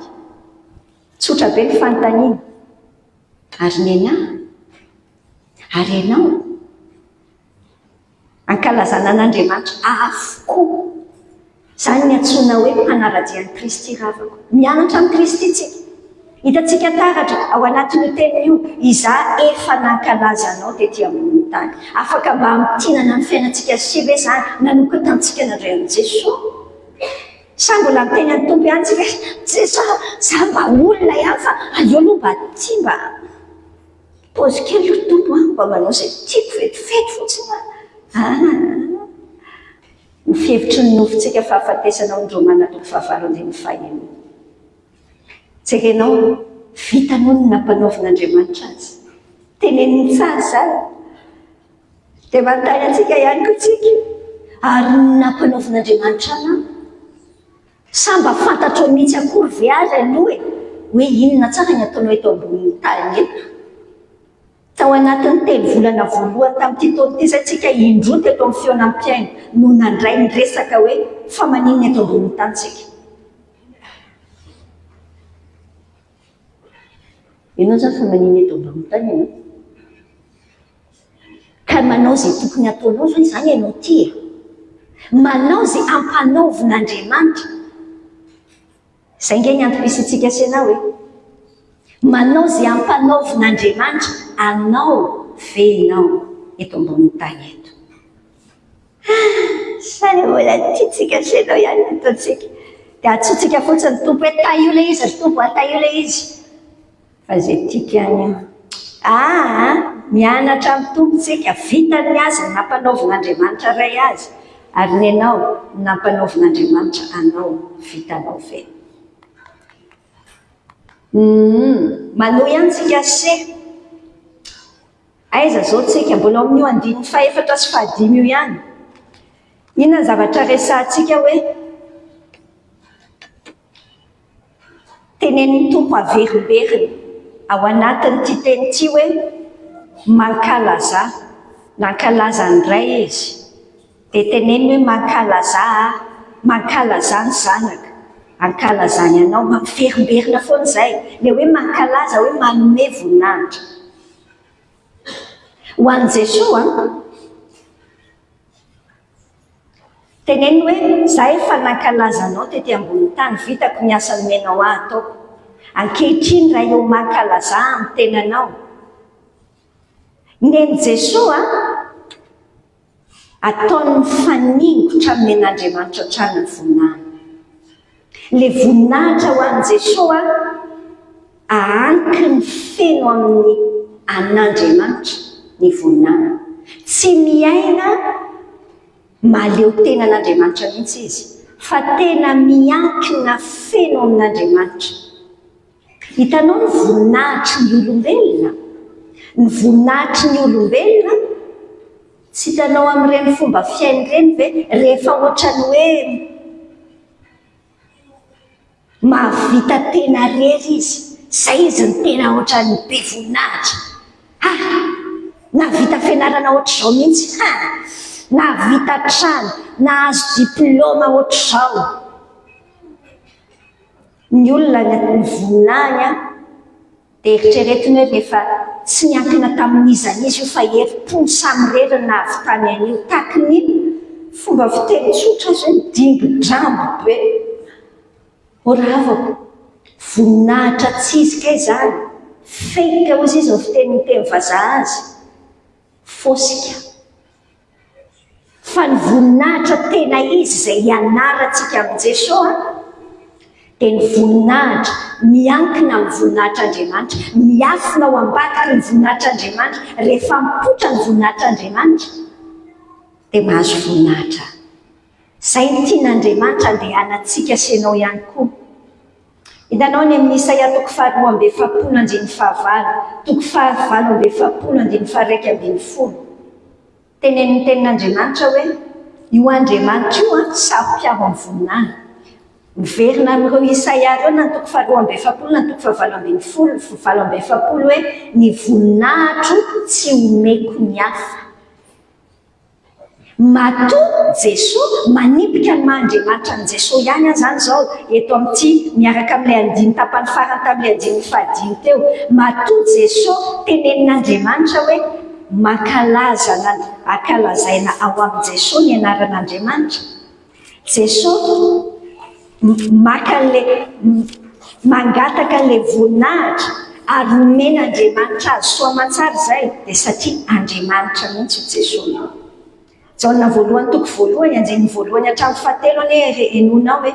Tsotra be ny fanontaniana. Ary ianao ankalazana an'Andriamanitra avokoa. Zany ny antsoina hoe mpanaradian'i Kristy ravako. Mianatra amin'ny Kristy tsika. Hitantsika taratra ao anatin'io teny io, izaho efa nankalaza anao tetỳ ambonin'ny tany. Afaka mba hampitinana ny fiainantsika sy ve zany nanokatantsika nandray amin'i Jesosy. Sa mbola miteny any Tompo ihany tsika, Jesosy, za mba olona ihany fa aleo aloha mba ty mba pause kely io Tompo, mba manao izay tiako vetivety fotsiny. Ny fihevitry ny nofontsika fahafatesana ao ny Romana toko 5:1. Tsekenao vitanao ny nampanaovin'Andriamanitra azy. Teneniny tsara zany. Dia manontany antsika ihany koa tsika, ary nampanaovin'Andriamanitra anao. Sa mba fantatrao mihitsy akory ve azy aloha hoe inona tsara ny ataonao eto ambonin'ny tany eto. Tao anatin'ny telo volana voalohany tamin'ity taona ity izay tsika indroa teto amin'ny feonam-piaina no nandray ny resaka hoe fa maninona eto ambonin'ny tany tsika. Ianao zany fa maninona eto ambonin'ny tany ianao. Ka manao izay tokony ataonao fa izany ianao ty. Manao izay ampanaovin'Andriamanitra. Izay nge ny antom-pisintsika sy anao hoe manao izay ampanaovin'Andriamanitra anao venao eto ambonin'ny tany eto. Sany mbola tiatsika sy anao ihany ataontsika. Dia atsotsika fotsiny Tompo hoe taio le izy, Tompo taio le izy. Fa izay tiaka ihany mianatra amin'ny Tompontsika, vitany azy ny nampanaovin'Andriamanitra ray azy, ary ny anao nampanaovin'Andriamanitra anao vitanao ve. Manohy ihany tsika se. Aiza zao tsika mbola amin'io 4 sy 5 io ihany. Inona ny zavatra resahantsika hoe tenenin'ny Tompo averimberiny ao anatin'ity teny ity hoe nankalaza ny ray izy. Dia teneny hoe mankalaza ny zanaka, ankalazany anao, mampiverimberina foana izay. Le hoe mankalaza hoe manome voninahitra. Ho an'i Jesosy teneny hoe za efa nankalaza anao tety ambony tany, vitako ny asa nomenao ahy ataoko. Ankehitriny raha eo mankalaza amin'ny tenanao. Neny Jesosy ataony mifaningotra amin'ny an'Andriamanitra hatrany ny voninahitra. Le voninahitra ho an'i Jesosy ahanky ny feno amin'ny an'Andriamanitra ny voninahitra. Tsy miaina maleo tenan'Andriamanitra mihitsy izy, fa tena miankina feno amin'Andriamanitra. Hitanao ny voninahitry ny olombelona. Ny voninahitry ny olombelona tsy hitanao amin'ireny fomba fiaina ireny ve rehefa ohatrany hoe mahavita tena rery izy, izay izy ny tena ohatrany be voninahitra. Nahavita fianarana ohatr'izao mihitsy, nahavita trano, nahazo diplôma ohatr'izao. Ny olona ny voninahiny dia eritreretiny hoe rehefa tsy niankina tamin'izany izy io fa heri-pony samy reriny nahavitany an'io. Tahaka ny fomba fiteny tsotra azy hoe dingo-drambo be. Oravako, voninahitra tsy izy kay izany. Fake hozy izy ny fiteny vazaha azy. Fosika. Fa ny voninahitra tena izy izay ianarantsika amin'i Jesosy dia ny voninahitra miankina amin'ny voninahitran'Andriamanitra, miafina ao ambadiky ny voninahitran'Andriamanitra. Rehefa mipoitra ny voninahitran'Andriamanitra dia mahazo voninahitra. Izay ny tian'Andriamanitra andehanantsika sy ianao ihany koa. Hitanao ny amin'ny Isaia 42:9, 42:9-40. Tenenin'ny tenin'Andriamanitra hoe io Andriamanitra io sampiavo amin'ny voninahitra. Miverina amin'ireo Isaia ireo na 42:7 na 7 hoe ny voninahitro tsy omeko ny hafa. Matoa Jesosy manipika ny maha-Andriamanitra ny Jesosy ihany izany izao eto amin'ity miaraka amin'ilay andiny tapany farany tamin'ilay andiny fahadimy teo. Matoa Jesosy tenenin'Andriamanitra hoe ankalazaina ao amin'ny Jesosy ny anaran'Andriamanitra. Jesosy mangataka an'ilay voninahitra ary nomen'Andriamanitra azy soa aman-tsara izay dia satria Andriamanitra mihitsy io Jesosy. Jaona voalohany 1:1 hatramin'ny 7 anie enonao hoe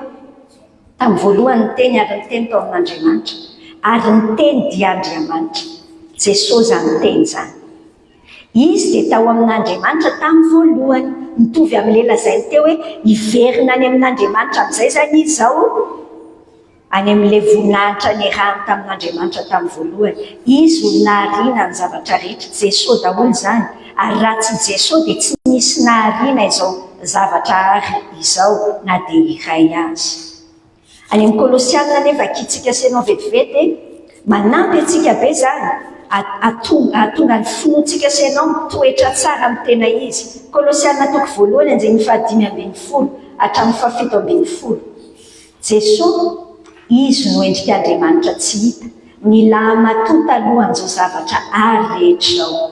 tamin'ny voalohany ny teny ary ny teny tao amin'Andriamanitra ary ny teny dia Andriamanitra. Jesosy izany teny izany. Izy dia tao amin'Andriamanitra tamin'ny voalohany, mitovy amin'ilay lazainy teo hoe hiverina any amin'Andriamanitra amin'izay izany izy izao any amin'ilay voninahitra niarahany tamin'Andriamanitra tamin'ny voalohany. Izy ho nahariana ny zavatra rehetra. Jesosy daholo izany. Ary raha tsy Jesosy dia tsy misy nahariana izao zavatra ary izao na dia iray azy. Any amin'ny Kolosianina nefa akitsika sy ianao vetivety manampy antsika be izany. Atonga ny finoantsika sy ianao mitoetra tsara amin'ny tena izy. Kolosianina 1:5-10 hatramin'ny 7-10. Jesosy izy no endrik'Andriamanitra tsy hita, nilahy matoa talohan'izao zavatra ary rehetra izao.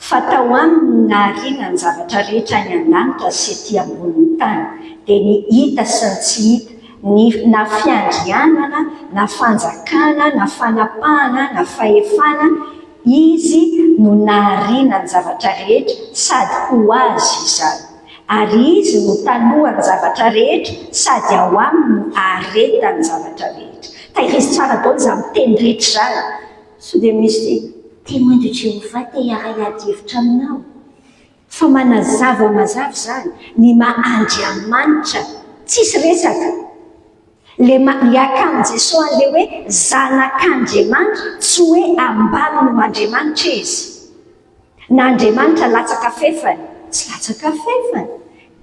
Fa tao aminy nahariana ny zavatra rehetra any an-danitra sy ety ambonin'ny tany, dia ny hita sy ny tsy hita, na fiandrianana, na fanjakana, na fanapahana, na fahefana, izy no nahariana ny zavatra rehetra sady ho azy izany. Ary izy no talohan'ny zavatra rehetra sady ao aminy no aharetany zavatra rehetra. Tahirizy tsara daholo izany teny rehetra izany. Sao dia misy témoin de Jéhovah te hiaray hevitra aminao. Fa manazava mazava izany ny maha-Andriamanitra tsisy resaka. Le akan'ny Jesosy le hoe zanak'Andriamanitra, tsy hoe ambany no Andriamanitra izy. Na Andriamanitra latsaka fefany, tsy latsaka fefany.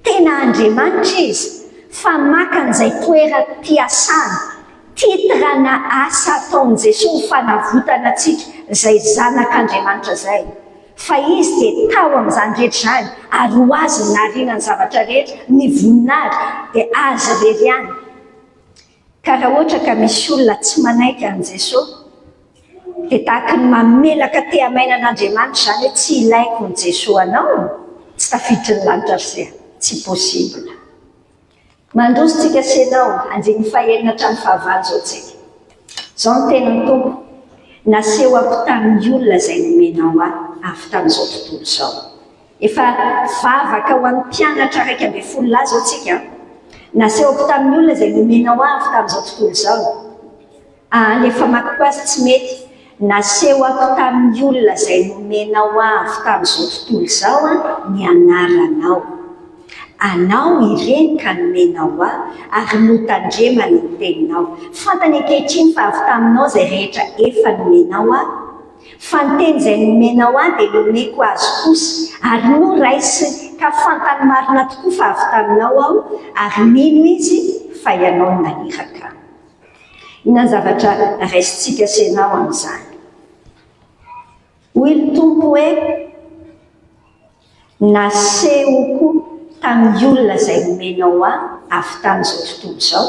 Tena Andriamanitra izy, fa maka an'izay toeram-piasana, titrana asa ataon'i Jesosy fanavotana antsika izay zanak'Andriamanitra izay. Fa izy dia tao amin'izany rehetra izany ary ho azy nahariana ny zavatra rehetra, ny voninahitra dia azy rery ihany. Ka raha ohatra ka misy olona tsy manaiky an'i Jesosy, dia tahaka ny mamelaka te hamainan'Andriamanitra izany hoe tsy ilaiko ny Jesosy anao, tsy tafiditry ny lanitra sy tsy possible. mandrositsika senao anjeny fahenina hatramin'ny fahavalo zao tsika. Zao ny tenany tompo, naseho ako tamin'ny olona izay nomenao avy tamin'izao tontolo zao. Efa vavaka ho an'ny mpianatra 1.10 lahy zao tsika. Naseho ako tamin'ny olona izay nomenao avy tamin'izao tontolo zao. Efa makoko azy tsy mety. Naseho ako tamin'ny olona izay nomenao avy tamin'izao tontolo zao ny anaranao. Anao ireny ka nomenao ary notandremana ny teninao. Fantany ankehitriny fa avy taminao izay rehetra efa nomenao fa ny teny izay nomenao dia nomeko azy kosa ary noraisy ka fantany marina tokoa fa avy taminao aho ary mino izy fa ianao no naniraka. Ina ny zavatra raisintsika senao amin'izany. Hoy ny tompo hoe nasehoko tamin'ny olona izay nomenao avy tamin'izao tontolo zao.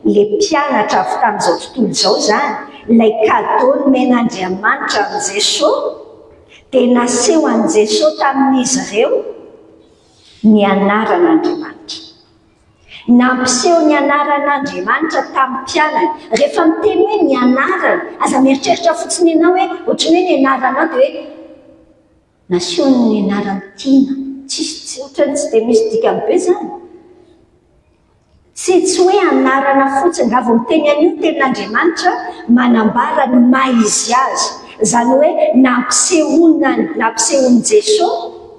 Le mpianatra avy tamin'izao tontolo zao zany, ilay cadeau nomen'Andriamanitra amin'ny Jesosy, dia naseho an'i Jesosy tamin'izy ireo ny anaran'Andriamanitra. Nampiseho ny anaran'Andriamanitra tamin'ny mpianatra. Rehefa miteny hoe ny anarana, aza mieritreritra fotsiny ianao hoe ohatran'ny hoe ny anaranao dia hoe naseho ny anaran'ny Tina. Tsy ohatrany tsy dia misy dikany be zany. Tsy hoe anarana fotsiny, raha vao miteny an'io tenin'Andriamanitra manambara ny maha izy azy. Izany hoe nampisehony Jesosy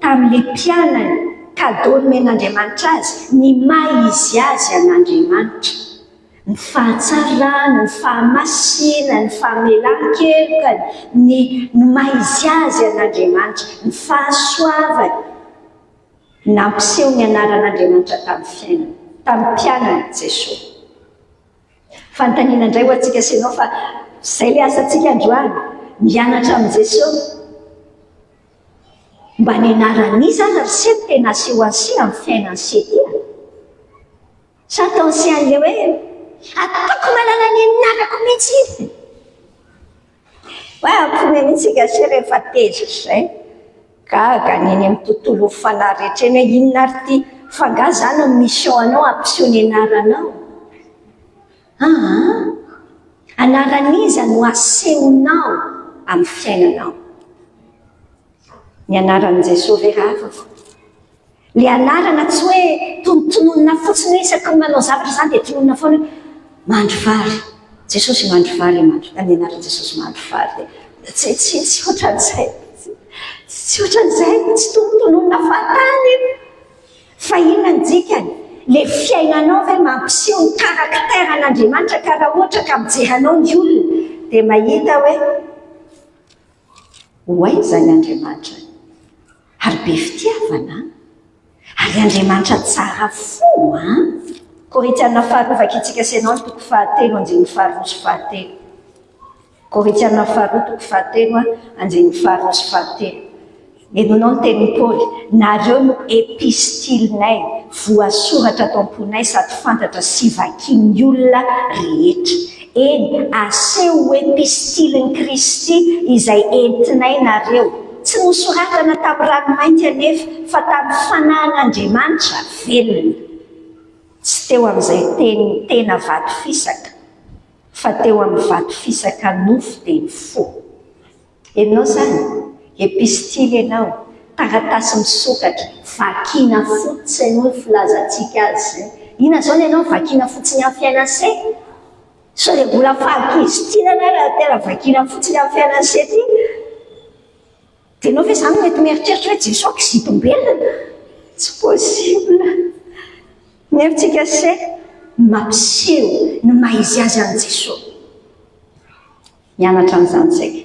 tamin'ilay mpianany cadeau nomen'Andriamanitra azy, ny maha izy azy an'Andriamanitra. Ny fahatsarana, ny fahamasinana, ny fahamelan-kelokany, ny maha izy azy an'Andriamanitra, ny fahasoavany. Nampiseho ny anaran'Andriamanitra tamin'ny fiainana, tamin'ny mpianany Jesosy. Fanontaniana indray ho antsika senao fa izay ilay asantsika androany, mianatra amin'ny Jesosy. Mba ny anaran'izy ary sy tena aseho an'si amin'ny fiainany setia. Sa ataony sy an'ilay hoe ataoko malala ny anarako mihitsy izy. Hoe ampome mihitsy gasy rehefa tezitra izay. Gaga neny amin'ny tontolo fanahy rehetra eny hoe inona ary ty fanga zany ny mission anao ampiseho ny anaranao. Anaran'iza no asehonao amin'ny fiainanao. Ny anaran'i Jesosy verava. Le anarana tsy hoe tonontononina fotsiny isaky manao zavatra zany dia tononona foana mandro vary. Jesosy mandro vary mandro. Amin'ny anaran'i Jesosy mandro vary. Tsy ohatran'izay. Tsy ohatran'izay, tsy tonontononina fatany. Fa inona ny dikany? Le fiainanao ve mampiseho ny karakteran'Andriamanitra ka raha ohatra ka mijeranao ny olona dia mahita hoe hoaiza ny Andriamanitra ary be fitiavana ary Andriamanitra tsara fo Korintiana faharoa itsika senao ny toko 7 anjeny 7. Korintiana faharoa toko 7 anjeny 7. Enonao ny tenin'ny Paoly, nareo no epistilinay, voasoratra ato am-ponay sady fantatra sy vakian'ny olona rehetra. Eny, aseho epistilin Kristy izay entinay nareo. Tsy nosoratana tamin'ny ranomainty anefa fa tamin'ny fanahin'Andriamanitra velona. Tsy teo amin'izay tena vato fisaka, fa teo amin'ny vato fisaka nofo dia ny fo. Enao zany, epistily ianao, taratasy misokatra, vakiana fotsiny hoe filazantsika azy. Ina zao ny ianao vakiana fotsiny amin'ny fiainany se? So dia mbola fahakizy tiana na raha tena vakiana fotsiny amin'ny fiainany se ty. Dia ianao ve zany mety mieritreritra hoe Jesosy kizitombelona? Tsy possible. Mierittsika se mampiseho ny maha izy azy an'i Jesosy. Mianatra amin'izany tsika.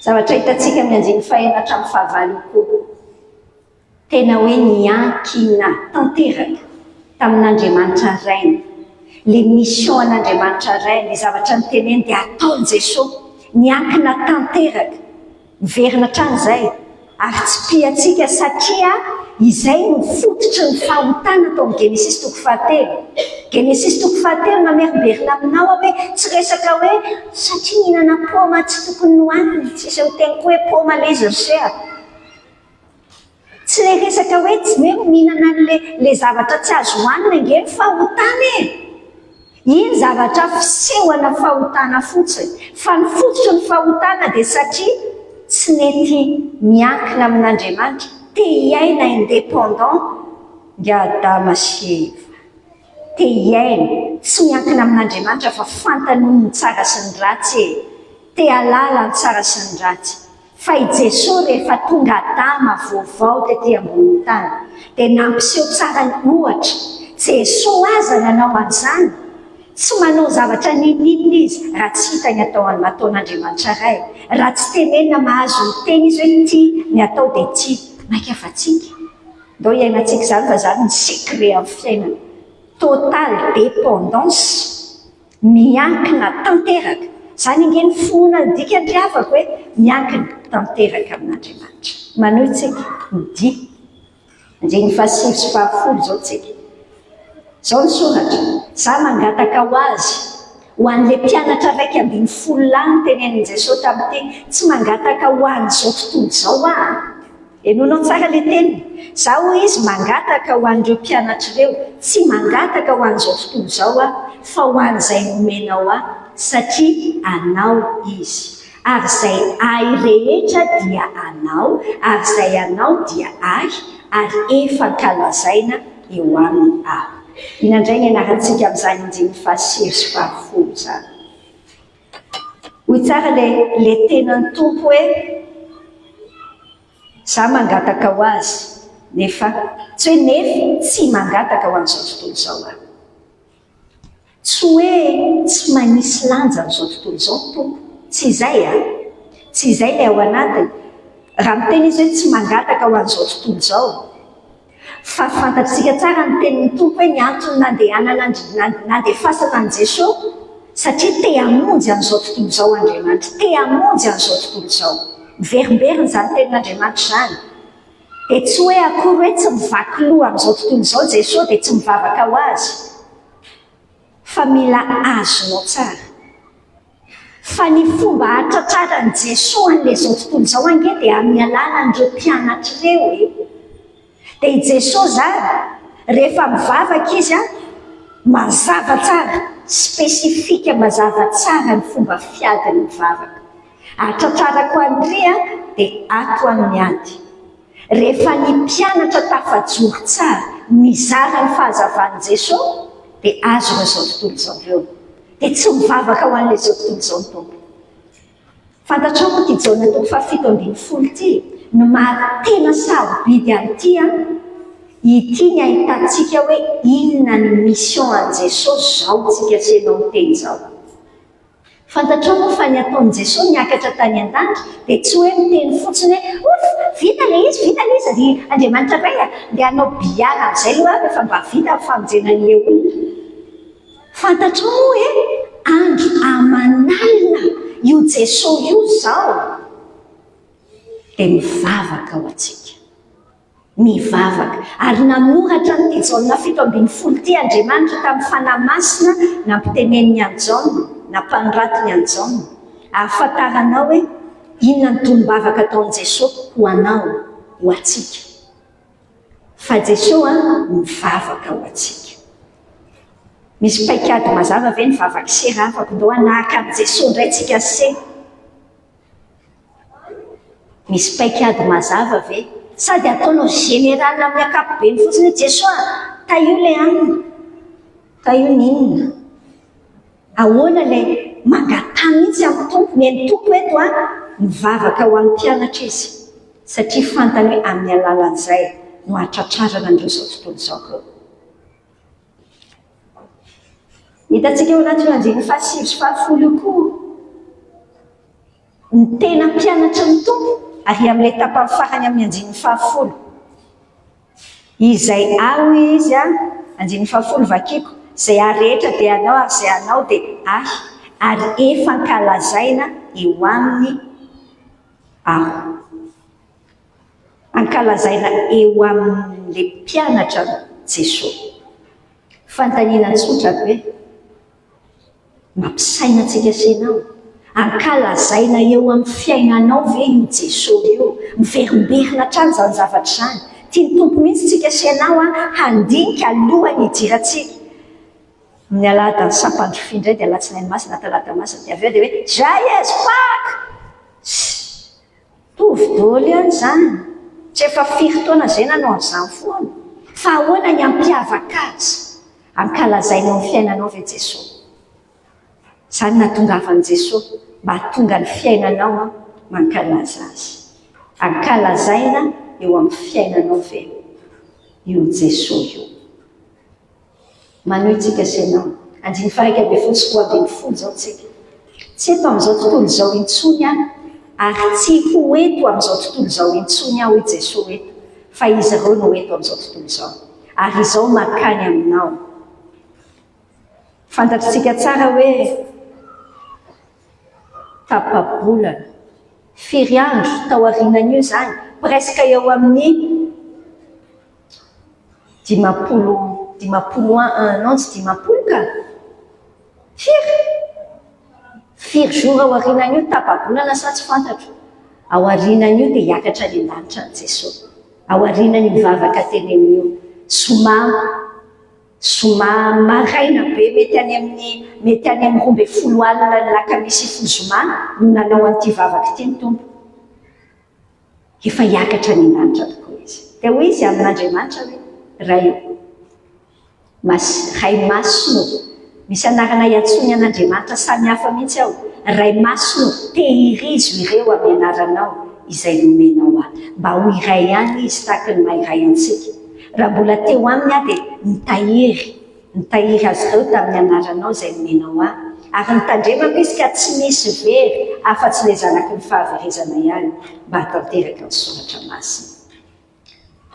Zavatra hitantsika amin'ny anjeny fahenatra amin'ny fahavalo koa. Tena hoe niankina tanteraka tamin'Andriamanitra rainy. Le mission an'Andriamanitra rainy, le zavatra niteneny dia ataon'i Jesosy. Niankina tanteraka, miverina hatramin'izay. Ary tsy piatsika satria izay no fototry ny fahotana tao amin'ny Genesis toko 7. Genesis toko 7 mamerimberina aminao hoe tsy resaka hoe satria nihinana paoma tsy tokony nohaniny, tsisy miteny koa hoe paoma les urgères. Tsy tsy le resaka hoe tsy hoe mihinana le zavatra tsy azo hoanina ingeny fahotana iny zavatra fisehoana fahotana fotsiny fa ny fototra ny fahotana dia satria tsy nety miankina amin'Andriamanitra te hiaina indépendant nga Adama sy Eva te hiaina tsy miankina amin'Andriamanitra fa fantany ny tsara sy ny ratsy te halala ny tsara sy ny ratsy fa i Jesosy rehefa tonga Adama vaovao tetỳ ambony tany dia nampiseho tsara ny ohatra Jesosy aza nanao an'izany tsy manao zavatra ninninina izy raha tsy hita ny ataon'Andriamanitra ray raha tsy tenenina mahazo ny teny izy hoe ty ny atao dia ty maika fa tsika ndao iainantsika izany fa zany ny secret amin'ny fiainana total dépendance miankina tanteraka zany ingeny finoana ny dikandriavako hoe miankina tanteraka amin'Andriamanitra manohy tsika midia andiny fahasivy sy fahafolo zao tsika zao ny soratra za mangataka ho azy ho an'le mpianatra raiky ambiny folo lany tenenin' Jesosy tamin'ity tsy mangataka ho an'izao tontolo zao enonao tsara le teniny za ho izy mangataka ho an'ireo mpianatra ireo tsy mangataka ho an'izao tontolo zao fa ho an'izay nomenao satria anao izy ary zay ay rehetra dia anao ary zay anao dia ay ary efa kalazaina eo aminy aho inandray ny anarantsika amin'izany indimy fahasivy sy fahafolo zany hoy tsara le tenan'ny tompo hoe za mangataka ho azy nefa tsy hoe nefa tsy mangataka ho an'izao tontolo zao tsy hoe tsy manisy lanja n'izao tontolo zao tompo tsy izay tsy izay lay ao anatiny raha miteny izy hoe tsy mangataka ho an'izao tontolo zao fa fantatsika tsara ny tenin'ny tompo hoe ny antony nandefasana an' Jesosy satria te hamonjy an'izao tontolo zao Andriamanitra te hamonjy an'izao tontolo zao miverimberiny zany tenin'Andriamanitra zany dia tsy hoe akory hoe tsy mivaky loha amin'izao tontolo zao Jesosy dia tsy mivavaka ho azy fa mila azonao tsara fa ny fomba atratraran'i Jesosy an'le zao tontolo zao ange dia amin'ny alalan'ireo mpianatra ireo dia i Jesosy zany rehefa mivavaka izy mazava tsara spesifika mazava tsara ny fomba fiadiny mivavaka atratrarako an'ire dia ato amin'ny ady rehefa ny mpianatra tafajoro tsara mizara ny fahazavan'i Jesosy dia azo izao tontolo zao ireo dia tsy mivavaka ho an'ilay zao tontolo zao ny tompo fantatrao moa ty Jaona toko fahafito ambin'ny folo ity no mahatena sarobidy an'ity ity ny ahitantsika hoe inona ny mission an' Jesosy zao tsika sy enao miteny zao fantatrao moa fa ny ataon'i Jesosy niakatra tany an-danitra dia tsy hoe miteny fotsiny hoe vita le izy ry Andriamanitra ray dia anao biara amin'izay loha rehefa mba vita famonjenan'le olona fantatrao moa hoe andro aman'alina io Jesosy io zao dia mivavaka ho atsika mivavaka ary nanoratra nyty Jaona fito ambin'ny folo ty Andriamanitra tamin'ny fanahy masina nampiteneniny an'i Jaona nampanoratiny an'i Jaona ahafataranao hoe inona ny tolom-bavaka ataon'i Jesosy ho anao ho atsika fa Jesosy mivavaka ho atsika misy paikady mazava ve ny vavaka sera afaka ndao anahaka an'i Jesosy ndray tsika se misy paikady mazava ve sady ataonao général amin'ny ankapobeny fotsiny Jesosy ta io le anina ta io ninona ahoana le mangatany mihitsy amin'ny tompo ny tompo eto mivavaka ho amin'ny mpianatra izy satria fantany hoe amin'ny alalan'izay no atratrarana andreo zao tontolo zao ko hitantsika eo anaty andiny fahasivy sy fahafolo io koa ny tena mpianatra ny tompo ary amin'ilay tapany farany amin'ny andiny fahafolo izay ao izy andiny fahafolo vakiko zay arehetra dia anao ary zay anao dia ary efa ankalazaina eo aminy aho ankalazaina eo amin'le mpianatra Jesosy fantaniana tsotra hoe mampisaina antsika senao ankalazaina eo amin'ny fiainanao ve io Jesosy io miverimberina hatrany zany zavatra zany tia ny tompo mihitsy tsika sianao handinika alohany hijiratsika. Ny alada ny sampandrofy indray dia alatsinainy masina talata masina dia avy eo dia hoe Joyeuse Pâques. Tovy daholo ihany zany, tsy efa firy taona zay nanao an'izany foana. Fa ahoana ny ampiavaka azy ankalazainao ny fiainanao ve Jesosy? Zany nahatongavan'i Jesosy mba tonga ny fiainanao mankalaza azy. Ankalazaina eo amin'ny fiainanao ve io Jesosy io. Manohy tsika senao andiny faraika be folo sy roa ambin'ny folo zao tsika. Tsy eto amin'izao tontolo zao intsony ary tsy ho eto amin'izao tontolo zao intsony hoe Jesosy eto, fa izy ireo no eto amin'izao tontolo zao. Ary izao makany aminao. Fantatritsika tsara hoe tapabolana, firy andro tao aorianan'io zany, presque eo amin'ny 1 tsy 10 ka. Firy jour ao aorianan'io tapabolana sa tsy fantatro. Ao aorianan'io dia hiakatra ny lanitra ny Jesosy. Ao aorianany mivavaka teny amin'io. Soma maraina be mety any amin'ny 12 alina ny lakamisy folo zoma no nanao an'ity vavaka ity ny tompo. Efa hiakatra ny lanitra tokoa izy. Dia hoy izy amin'Andriamanitra hoe ray masino, misy anarana iatsony an'Andriamanitra samihafa mihitsy ao. Ray masino tehirizo ireo amin'ny anaranao izay nomenao ahy. Mba ho iray ihany izy tahaka ny maha-iray antsika. Raha mbola teo aminy dia nitahiry azy ireo tamin'ny anaranao izay nomenao ahy. Ary nitandremako izy ka tsy misy very afa-tsy ilay zanaky ny fahaverezana ihany mba hatanteraka ny soratra masina.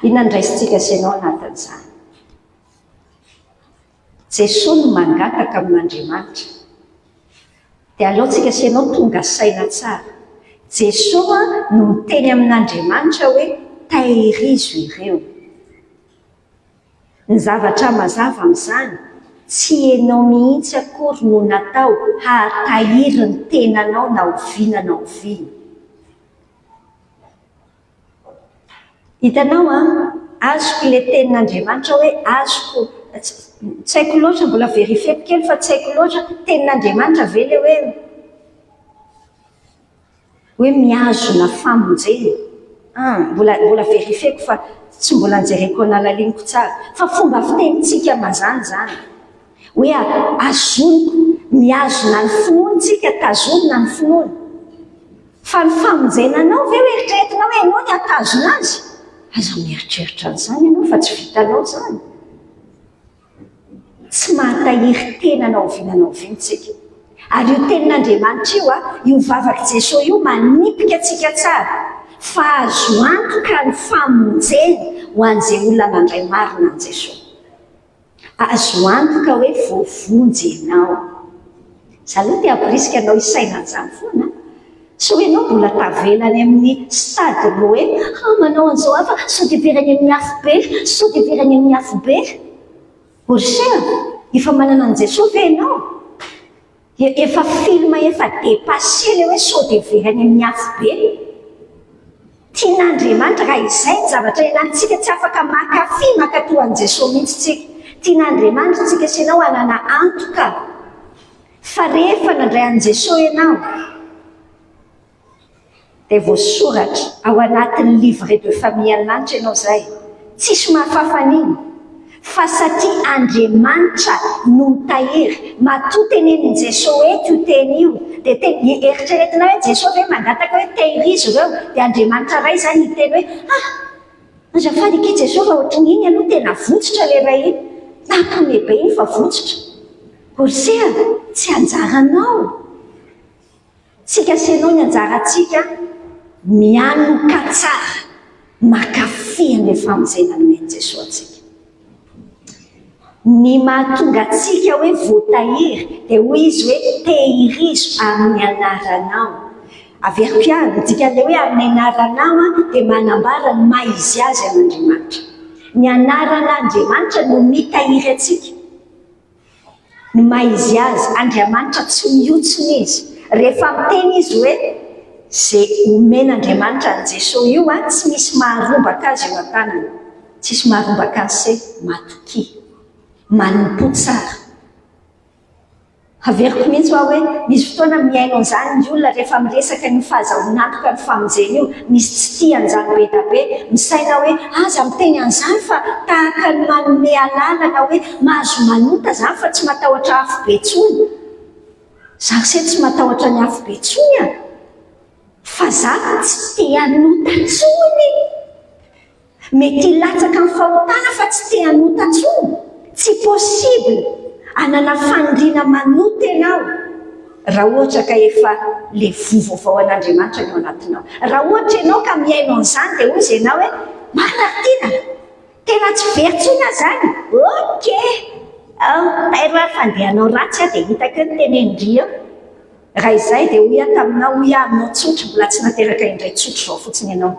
Inona ndraisintsika senao anatin'izany? Jesosy no mangataka amin'Andriamanitra. Dia aleontsika senao tonga saina tsara. Jesosy no miteny amin'Andriamanitra hoe tahirizo ireo. Ny zavatra mazava amin'izany, tsy hainao mihitsy akory no natao hatahiry ny tenanao na ovinana oviana. Hitanao azoko ilay tenin'Andriamanitra hoe azoko, tsy haiko loatra, mbola verifieko kely fa tsy haiko loatra tenin'Andriamanitra ve ilay hoe mihazona famonjena. Mbola verifieko fa tsy mbola njereko analaligniko tsara. Fa fomba fitenitsika mazany zany. Hoe azoniko mihazona ny finoantsika, tazonina ny finoana. Fa ny famonjenanao ve hoe eritreretinao hoe ianao ny atazona azy? Aza mieritreritra an'izany ianao fa tsy vitanao zany. Tsy mahatahiry tenanao ovinanao ovintsika. Ary io tenin'Andriamanitra io vavaka Jesosy io manipika atsika tsara. Fa azo antoka ny famonjena ho an'izay olona nandray marina an' Jesosy. Azo antoka hoe voavonjy ianao. Za aloha dia hampirisika anao isaina an'izany foana. So ianao mbola tavelany amin'ny stade no hoe manao an'izao afa sao dia verany amin'ny afo be, sao dia verany amin'ny afo be. Orsea, efa manana an' Jesosy ve ianao? Efa film efa dépassé ilay hoe sao dia verany amin'ny afo be. Tian'Andriamanitra raha izay ny zavatra ianantsika tsy afaka makatoa an'i Jesosy mihitsy tsika. Tian'Andriamanitra tsika sianao hanana antoka. Fa rehefa nandray an'i Jesosy ianao, dia voasoratra ao anatin'ny livre de famille any lanitra ianao izay. Tsisy mahafafa an'iny. Fa satria Andriamanitra no mitahiry, matoa tenenin' Jesosy eto io teny io. Dia eritreretina hoe Jesosy hoe mangataka hoe tahirizo ireo, dia Andriamanitra ray zany hiteny hoe azafady ake Jesosy fa ohatran'iny aloha tena votsitra ilay ray iny. Nampome be iny fa votsitra. Orsea, tsy anjaranao. Tsika sianao ny anjarantsika mianoka tsara, makafy an'ilay famonjena nomeny Jesosy atsika. Ny mahatonga atsika hoe voatahiry dia hoy izy hoe tehirizo amin'ny anaranao. Averiko ihany, midika an'ilay hoe amin'ny anaranao dia manambara ny maha izy azy an'Andriamanitra. Ny anaran'Andriamanitra no mitahiry atsika. Ny maha izy azy, Andriamanitra tsy miotsona izy. Rehefa miteny izy hoe izay omen'Andriamanitra an'i Jesosy io tsy misy maharombaka azy eo an-tanany. tsisy marombaka anse matoky manompo tsara. Averiko mihitsy hoe misy fotoana miaino an'izany ny olona rehefa miresaka ny fahazaonantoka ny famonjena io, misy tsy tian'izany be da be, misaina hoe aza miteny an'izany fa tahaka ny manome alalana hoe mahazo manota zany fa tsy matahotra afo be tsony. Zaho se tsy matahotra ny afo be tsony a, fa zaho tsy te hanota tsony. Mety hilatsaka amin'ny fahotana fa tsy te hanota tsony. Tsy possible anana fandriana manota ianao raha ohatra ka efa le vovaovao an'Andriamanitra ny ao anatinao. Raha ohatra ianao ka miaino an'izany dia hoy ianao hoe marina tena tsy very tsony aho zany. Okay, taira fandehanao ratsy dia hitako ny tenendria. Raha izay dia hoy aho taminao hoy aho aminao tsotra, mbola tsy nateraka indray tsotra zao fotsiny ianao,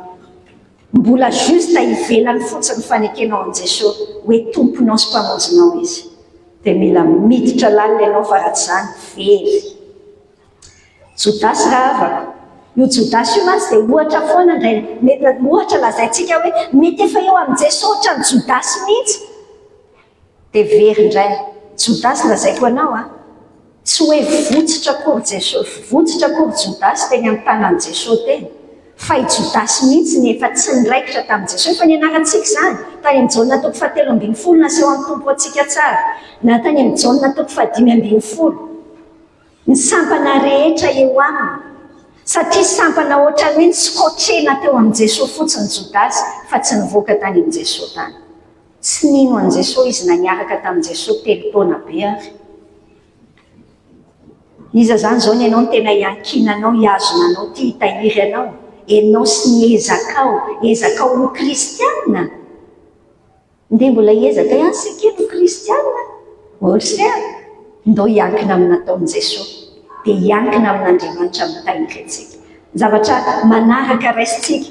mbola juste hivelany fotsiny fanekenao an' Jesosy hoe tomponao sy mpamonjinao izy, dia mila miditra lalina ianao fa raha tsy izany very. Jodasy raha avako, io Jodasy io mantsy dia ohatra foana indray, mety ohatra lazaintsika hoe mety efa eo amin'ny Jesosy ohatran'ny Jodasy mihitsy, dia very indray. Jodasy lazaiko anao a, tsy hoe votsitra akory Jesosy, votsitra akory Jodasy teny amin'ny tanan'i Jesosy teny, fa i Jodasy mihitsy ny efa tsy niraikitra tamin'i Jesosy. Efa nianarantsika izany tany amin'ny Jaona toko 17 naseho amin'ny tompo antsika tsara, na tany amin'ny Jaona toko 5:20, ny sampana rehetra eo aminy, satria sampana ohatrany hoe nskotrena teo amin'ny Jesosy fotsiny Jodasy fa tsy nivoaka tany amin'ny Jesosy tany. Tsy nino an' Jesosy izy na niaraka tamin'i Jesosy 3 taona be ary. Iza zany zao ny ianao ny tena hiankinanao, hiazonanao, ty hitahiry anao, ianao sy ny ezakao ho kristianina. Nde mbola ezaka ihany sekely ho kristianina. Ohatry ndao hiankina amin'ny nataon'i Jesosy, dia hiankina amin'Andriamanitra mitahiry antsika. Zavatra manaraka raisitsika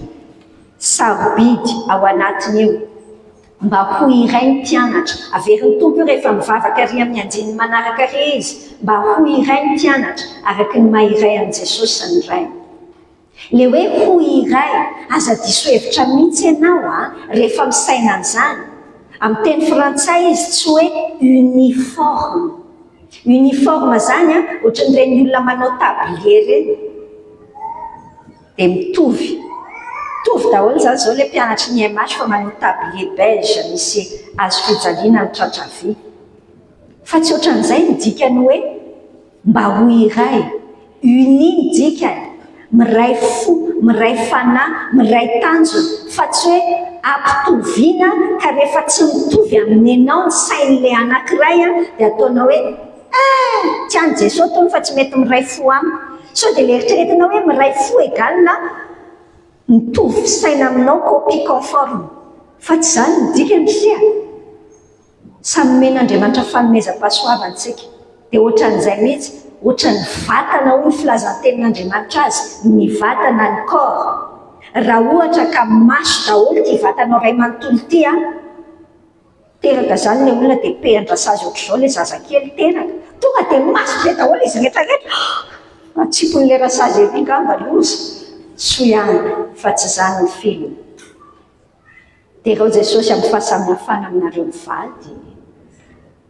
sarobidy ao anatiny eo mba ho iray ny mpianatra. Averin'ny tompo io rehefa mivavaka ary amin'ny andininy manaraka re izy, mba ho iray ny mpianatra araky ny maha-iray an'i Jesosy sy ny ray. Le hoe ho iray, aza diso hevitra mihitsy ianao rehefa misaina an'izany. Amin'ny teny frantsay izy tsy hoe uniforme. Uniforme zany ohatran'ireny olona manao tablier reny, dia mitovy daholo zany zao le mpianatry ny MH fa manao tablier belge misy azo fijaliana ny tratra vy. Fa tsy ohatran'izay ny dikany hoe mba ho iray, uni ny dikany, miray fo, miray fanahy, miray tanjona, fa tsy hoe ampitoviana ka rehefa tsy mitovy amin'ny ianao ny sain'ilay anankiray dia ataonao hoe tiany Jesosy tony fa tsy mety miray fo amiko. So dia le eritreretinao hoe miray fo égal na mitovy saina aminao copie conforme, fa tsy izany ny dikany sia. Samy men'Andriamanitra fanomezam-pahasoavantsika dia ohatran'izay mihitsy, ohatran'ny vatana hoy ny filazantenin'Andriamanitra azy, ny vatana ny corps. Raha ohatra ka maso daholo ty vatanao ray manontolo ty teraka zany le olona dia pe-andrasa azy ohatr'izao le zazakely teraka, tonga dia maso be daholo izy rehetrarehetra, atsipon'le rasazy ery ngamba loza. Soa ihany fa tsy izany ny filiny. Dia reo Jesosy amin'ny fahasamihafana aminareo mivady,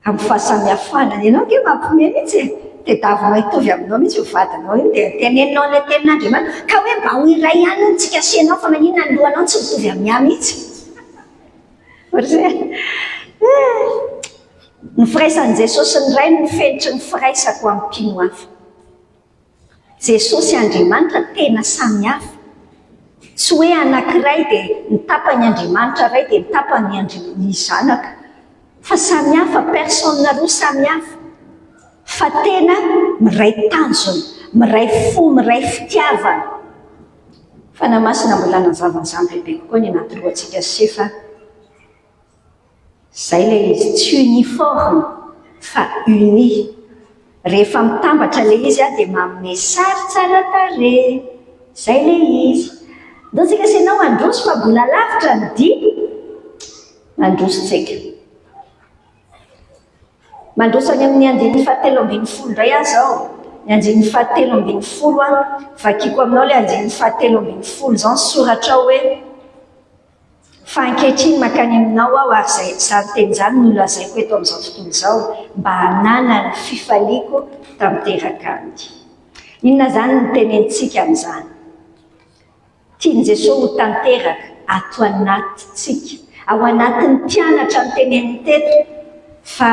amin'ny fahasamihafana ianao ke mampiomehy mihitsy dia davinao hitovy aminao mihitsy ho vadinao io, dia teneninao ilay tenin'Andriamanitra ka hoe mba ho iray ihany ny tsika asianao fa maninona ny lohanao tsy mitovy amin'ny ahy mihitsy. Ny firaisan'i Jesosy ny ray no fenitry ny firaisako amin'ny mpino hafa. Jesosy Andriamanitra tena samy hafa, tsy hoe anankiray dia ny tapany Andriamanitra ray dia ny tapany ny zanaka, fa samy hafa, personne roa samy hafa, fa tena miray tanjona, miray fo, miray fitiavana. Fanamasina mbola nazavanyizany bebe kokoa ny anaty lohantsika sefa. Zay le izy tsy uniforme fa uni. Rehefa mitambatra le izy dia manome sary tsara tarehy. Zay le izy. Ndao tsika senao androso fa mbola lavitra ny dia androsotsika. Mandroso any amin'ny andininy 7:20 indray aho zao. Ny andininy 7:20 vakiko aminao le andininy 7:20 zao ny soratra hoe fa ankehitriny makany aminao aho ary zay teny zany no lazaiko eto amin'izao tontolo izao mba hanana ny fifaliako tamiteraka aminy. Inona zany no tenentsika amin'izany? Tiany Jesosy ho tanteraka ato anatintsika, ao anatin'ny mpianatra ny teneniny teto, fa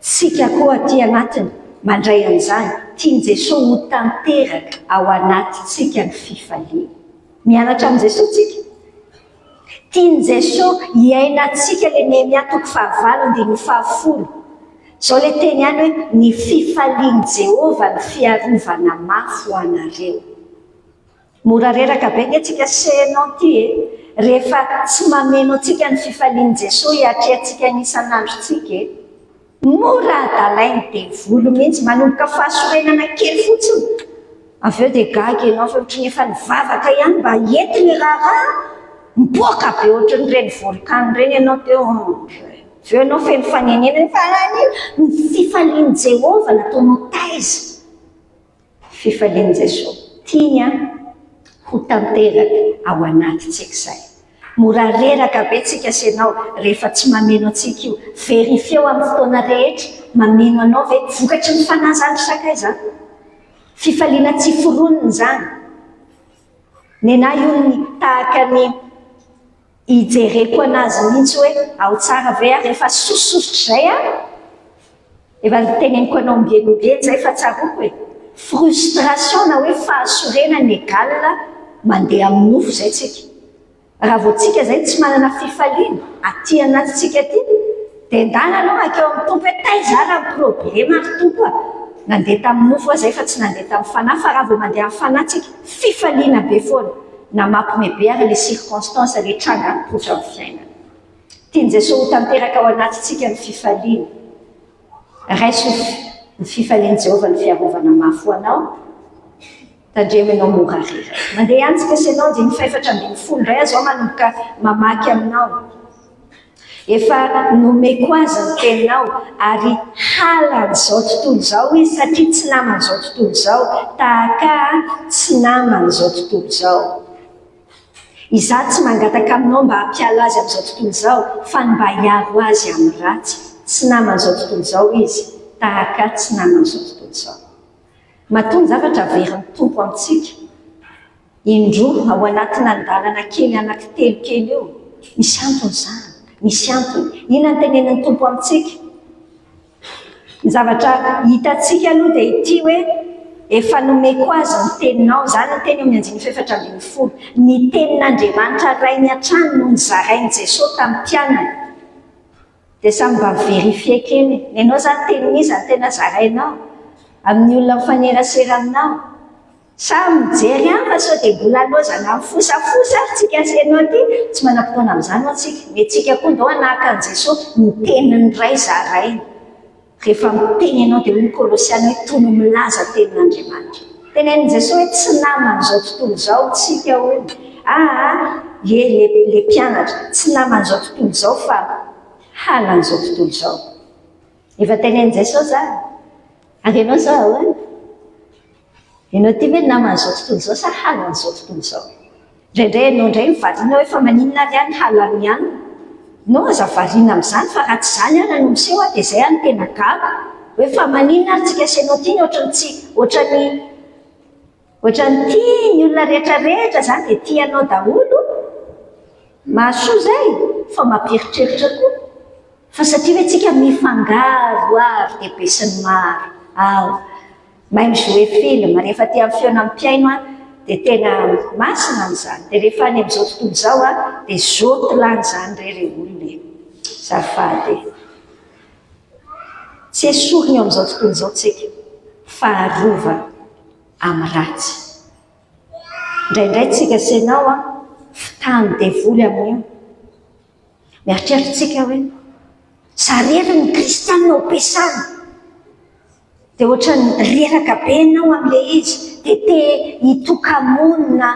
tsika koa aty anatiny mandray an'izany. Tiany Jesosy ho tanteraka ao anatintsika ny fifaliana. Mianatra amin'ny Jesosy tsika. Tiany Jesosy hiainantsika le Nehemia 9:10. Zao le teny any hoe ny fifaliany Jehovah ny fiarovana mafy ho anareo. Mora reraka be nge senao ty rehefa tsy mameno antsika ny fifaliany Jesosy hiatrehantsika n'isan'androntsika mora adalainy devolo mihitsy, manomboka fahasorenana kely fotsiny. Avy eo dia gaga ianao fa ohatry ny efa nivavaka ihany mba hiety ny raha miboaka be ohatry reny volcan reny ianao teo. Avy eo ianao feno fanenena fa ny fifaliany Jehovah nataonao taiza. Fifaliany Jesosy tiany ho tanteraka ao anatintsika izay. Mora reraka be tsika senao rehefa tsy mameno antsika io. Verifio amin'ny fotoana rehetra mameno anao ve vokatry ny fanazany sakay zany. Fifaliana tsy foroniny zany. Nenahy io ny tahaka ny ijereko anazy mihitsy hoe ao tsara ve rehefa sososotry zay efa teneniko anao mbienombeny zay fa tsaroko hoe frustration na hoe fahasorenany égal mandeha amin'ny nofo zay tsika. Raha vao tsika zay tsy manana fifaliana aty anatintsika aty dia ndana anao akeo amin'ny tompo hoe taiza raha problema ary tompo nandeha tamin'ny nofo zay fa tsy nandeha tamin'ny fanahy. Fa raha vao mandeha amin'ny fanahy tsika fifaliana be foana na mampimebe ary le circonstance le tranga mipotra amin'ny fiainana. Tiany Jesosy ho tanteraka ao anatintsika ny fifaliana. Raiso ny fifaliany Jehovah ny fiarovana mafy ho anao. Tandremo ianao mora reraka. Mandeha antsika senao 5:12 indray zao manomboka mamaky aminao. Efa nomeko azy ny teninao ary halan'izao tontolo izao izy satria tsy naman'izao tontolo izao tahaka tsy naman'izao tontolo izao. Izaho tsy mangataka aminao mba hampiala azy amin'izao tontolo izao fa mba hiaro azy amin'ny ratsy. Tsy naman'izao tontolo izao izy tahaka tsy naman'izao tontolo izao. Matony zavatra averin'ny tompo amintsika. Indroa ao anatina andalana kely anankitelo kely io. Misy antony zany. Misy antony. Inona ny tenen'ny tompo amintsika? Ny zavatra hitantsika aloha dia ity hoe efa nomeko azy ny teninao. Zany ny teny amin'ny 4:12. Ny tenin'Andriamanitra ray ny hatrany no nizarainy Jesosy tamin'ny mpianany. Dia samy mba miverifie kely. Ianao zany tenin'iza ny tena zarainao amin'ny olona mifanerasera aminao. Sa mijery fa sao dia mbola lozana mifosafosa tsika senao ty tsy manam-potoana amin'izany antsika. Mentsika koa ndao anahaka an Jesosy ny teniny ray zarainy. Rehefa miteny ianao dia hoy Kolosiana hoe toy no milaza tenin'Andriamanitra. Tenenin Jesosy hoe tsy naman'izao tontolo izao tsika hoe le mpianatra tsy naman'izao tontolo izao fa halan'izao tontolo izao. Efa tenenin Jesosy zany. Ary ianao zao ahoana? Ianao ty hoe naman'izao tontolo izao sa halan'izao tontolo izao? Indraindray ianao indray mivariana hoe fa maninona ary ihany halany ihany? No aza variana amin'izany fa raha tsy izany ary no miseho dia izay any tena gaga. Hoe fa maninona ary tsika senao tiany ohatran'ny tia ny olona rehetrarehetra zany dia tianao daholo. Mahasoa zay fa mampiritreritra koa. Fa satria hoe tsika mifangaro ary dia be sy ny maro. Mahay mijoue film rehefa ty amin'ny feona mpiaino dia tena masina amin'izany. Dia rehefa any amin'izao tontolo izao dia zoto lany zany rery olona. Zafady. Tsy esorina eo amin'izao tontolo izao tsika fa arova amin'ny ratsy. Indraindray tsika senao fitany devoly amin'io. Mieritreritsika hoe sarery ny kristianina ho pesana. Dia ohatra ny reraka be ianao amin'ilay izy dia te hitokamonina.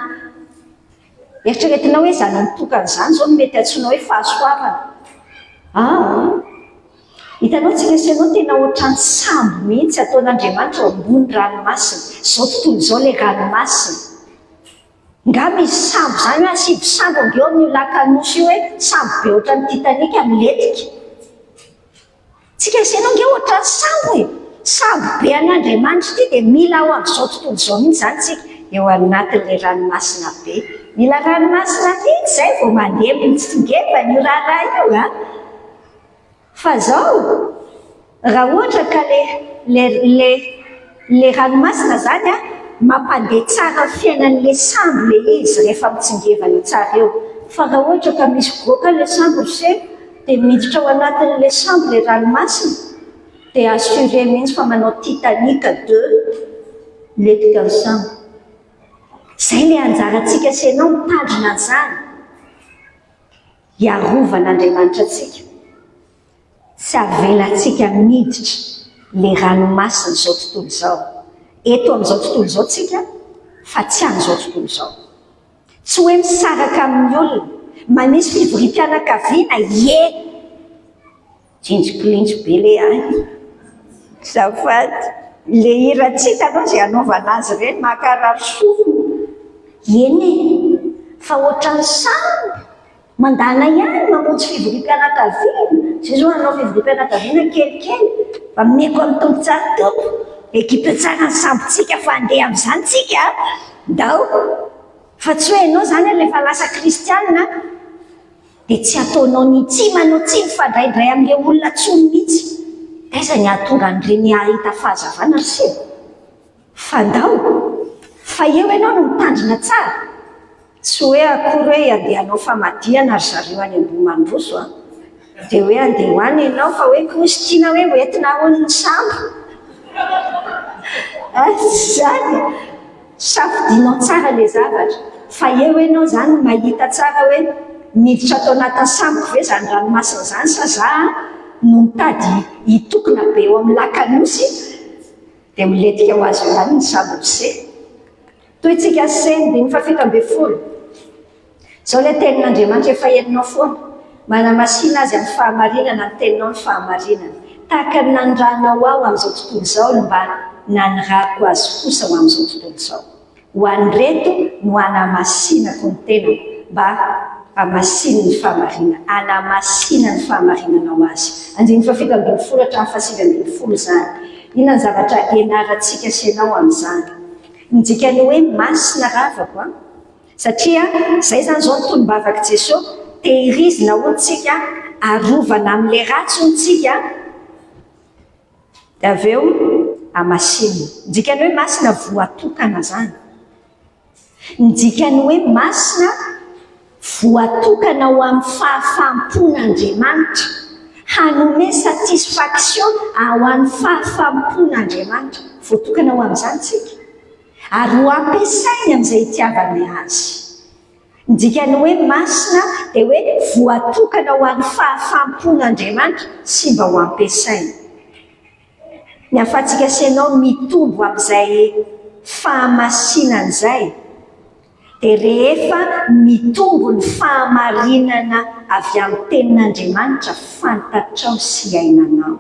Eritreretinao hoe zany nitokan'izany zao no mety antsoina hoe fahasoavana. Hitanao tsika senao tena ohatran'ny sambo mihitsy ataon'Andriamanitra ambony ranomasina. Izao tontolo izao ilay ranomasina. Ngamba izy sambo zany hoe sivy sambo ngeo ny lakanosy io hoe sambo be ohatran'ny Titanic amin'ny letika. Tsika isenao ngeo ohatran'ny sambo e. Sambo be an'Andriamanitra ity dia mila ao amin'izao tontolo izao mihitsy zany tsika eo anatin'ilay ranomasina be. Mila ranomasina mihitsy izay vao mandeha mitsingevana io raharaha io a. Fa zao raha ohatra ka le ranomasina zany a mampandeha tsara fiainan'ilay sambo le izy rehefa mitsingevana tsara eo. Fa raha ohatra ka misy goaka le sambo se dia miditra ao anatin'ilay sambo le ranomasina dia assuré mihitsy fa manao Titanic 2 letika ny sambo. Zay le anjarantsika senao mitandrina an'izany hiarovana antsika tsy avelantsika miditra le ranomasina zao tontolo zao. Eto amin'izao tontolo izao tsika fa tsy amin'izao tontolo izao. Tsy hoe misaraka amin'ny olona, manisy fivorim-pianakaviana jinjikilintry be le any. Zafady, le hirantsika aloha zay anaovana azy ireny makarary sofina. Eny e, fa ohatran'ny sambo mandana ihany mamonjy fivorim-pianakaviana. Zay zao anao fivorim-pianakaviana kelikely fa meko amin'ny tombo tsara tompo. Ekipa tsara ny sambotsika fa andeha amin'izany tsika ndao. Fa tsy hoe ianao zany rehefa lasa kristianina dia tsy ataonao ny tsy manao tsy mifandraindray amin'ilay olona tsony mihitsy. Aiza ny ahatonga an'ireny ahita fahazavana sy fa ndao. Fa eo ianao no mitandrina tsara. Tsy hoe akory hoe andehanao famadihana ry zareo any Ambohimandroso a. Dia hoe andeha hoany ianao fa hoe kristina hoe hoentina hono ny sambo. Zany safidinao tsara le zavatra. Fa eo ianao zany mahita tsara hoe miditra atao anatin'ny sambo ve zany ranomasina zany sa za no mitady hitokona be eo amin'ny lakanosy dia miletika ho azy ihany ny sambo se. Toytsika seny dia ny fafito-ambin'ny-folo. Zao ilay tenin'Andriamanitra efa heninao foana. Manamasina azy amin'ny fahamarinana ny teninao ny fahamarinana. Tahaka ny nanondranao ao amin'izao tontolo izao no mba nanirako azy kosa ho amin'izao tontolo izao. Ho an'ireto no anamasinako ny tenako mba hamasina ny fahamarinana. Anamasina ny fahamarinanao azy. Andiny fafito-ambin'ny-folo hatramin'ny fahasivy-ambin'ny-folo zany. Inona ny zavatra ianarantsika senao amin'izany? Nidikany hoe masina ravako a. Satria zay zany zao ny tolombavak'i Jesosy tehirizina ontsika arovana amin'ilay ratsy ontsika dia avy eo amasina. Nidikany hoe masina voatokana zany. Nidikany hoe masina voatokana ho amin'ny fahafampon'Andriamanitra, hanome satisfaction ho an'ny fahafampon'Andriamanitra. Voatokana ho amin'izany tsika. Ary ho ampiasainy amin'izay itiavany azy. Nidikany hoe masina dia hoe voatokana ho an'ny fahafampon'Andriamanitra sy mba ho ampiasainy. Ny ahafahantsika senao mitombo amin'izay fahamasinana izay dia rehefa mitombo ny fahamarinana avy amin'ny tenin'Andriamanitra fantatrao sy ainanao.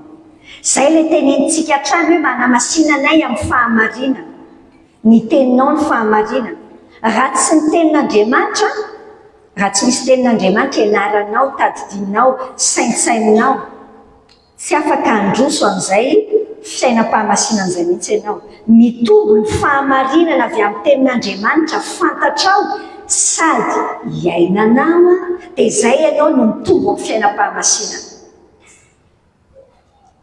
Izay ilay tenenintsika hatrany hoe manamasina anay amin'ny fahamarinana. Ny teninao ny fahamarinana. Raha tsy ny tenin'Andriamanitra, raha tsy misy tenin'Andriamanitra ianaranao, tadidinao, saintsaininao, tsy afaka handroso amin'izay fiainam-pahamasinana izay mihitsy ianao. Mitombo ny fahamarinana avy amin'ny tenin'Andriamanitra fantatrao sady iainanao dia izay ianao no mitombo amin'ny fiainam-pahamasinana.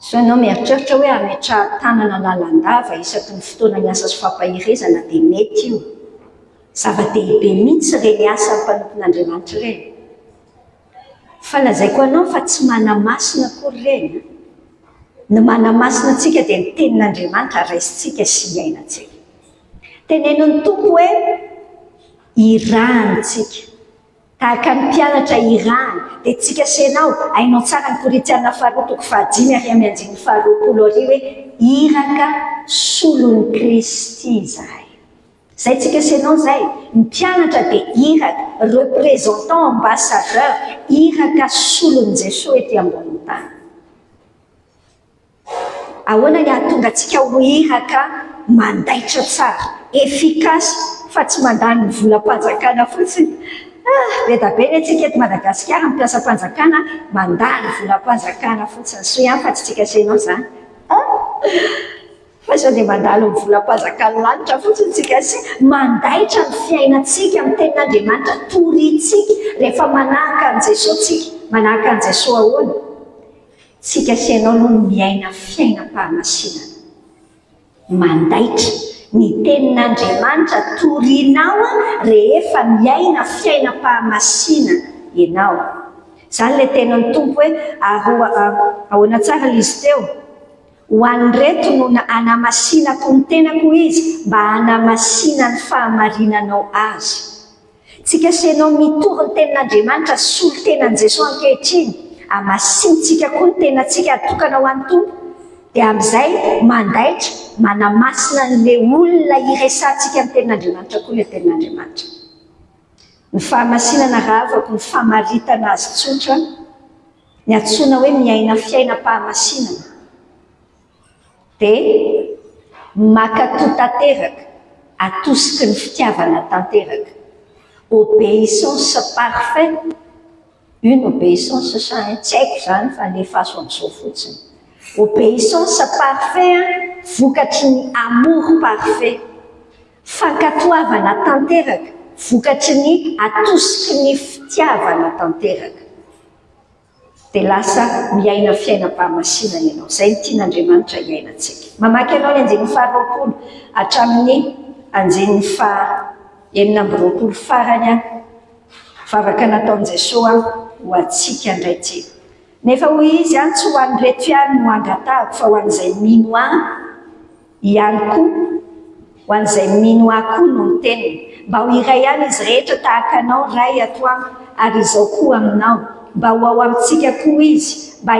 So ianao mieritreritra hoe hametrahan-tanana lalandava isaky ny fotoana ny asa sy fampahirezana dia mety io. Zava-dehibe mihitsy ireny asa ny mpanompon'Andriamanitra ireny. Fa lazaiko anao fa tsy manamasina akory ireny. Ny manamasina antsika dia ny tenin'Andriamanitra raisitsika sy iainantsika. Tenen'ny Tompo hoe irahantsika. Tahaka ny mpianatra irahany dia tsika senao ainao tsara ny Korintiana 2:5-6 hoe iraka solon'ny Kristy izahay. Zay tsika senao zay. Ny mpianatra dia iraka, représentant, ambassadeur, iraka solon'i Jesosy ety ambony tany. Ahoana ny ahatonga antsika ho iraka mandaitra tsara, efficace fa tsy mandany ny volam-panjakana fotsiny. Be da be ny atsika eto Madagasikara mampiasa mpanjakana mandany volam-panjakana fotsiny. So ihany fa tsy tsika senao zany. Fa sao dia mandalo ny volam-panjakana lanitra fotsiny tsika sy mandaitra ny fiainantsika amin'ny tenin'Andriamanitra, torintsika rehefa manahaka an' Jesosy tsika, manahaka an' Jesosy ahoana. Tsika sianao no miaina fiainam-pahamasinana, mandaitra ny tenin'Andriamanitra torinao rehefa miaina fiainam-pahamasinana ianao. Zany le tenan'ny Tompo hoe ahoana tsara izy teo, ho an'ireto no anamasinako ny tenako izy mba anamasina ny fahamarinanao azy. Tsika sianao mitory ny tenin'Andriamanitra solo tenan' Jesosy ankehitriny, amasintsika koa ny tenantsika atokana ho an'ny Tompo, dia amin'izay mandaitra manamasina n'le olona iresantsika ny tenin'Andriamanitra koa le tenin'Andriamanitra. Ny fahamasinana raha avako ny famaritana azy tsotra, ny antsoina hoe miaina fiainam-pahamasinana, dia makatoa tanteraka, atosiky ny fitiavana tanteraka. Obéissance parfaite, une obéissance sans, tsy haiko zany fa nefaso amin'izao fotsiny. Obéissance parfaite, vokatry ny amour parfait, fankatoavana tanteraka, vokatry ny atosiky ny fitiavana tanteraka. Dia lasa miaina fiainam-pahamasinana ianao. Izay ny tian'Andriamanitra iainantsika. Mamaky ianao ny andinin'ny faha-roapolo hatramin'ny andinin'ny faha-enina amby roapolo farany vavaka nataon'i Jesosy ho antsika indray ity. Nefa hoy izy tsy ho an'ireto ihany no angatahako fa ho an'izay mino ahy ihany koa, ho an'izay mino ahy koa no ny teniny, mba ho iray ihany izy rehetra tahaka anao ray atoandro, ary izao koa aminao, mba ho ao amintsika koa izy, mba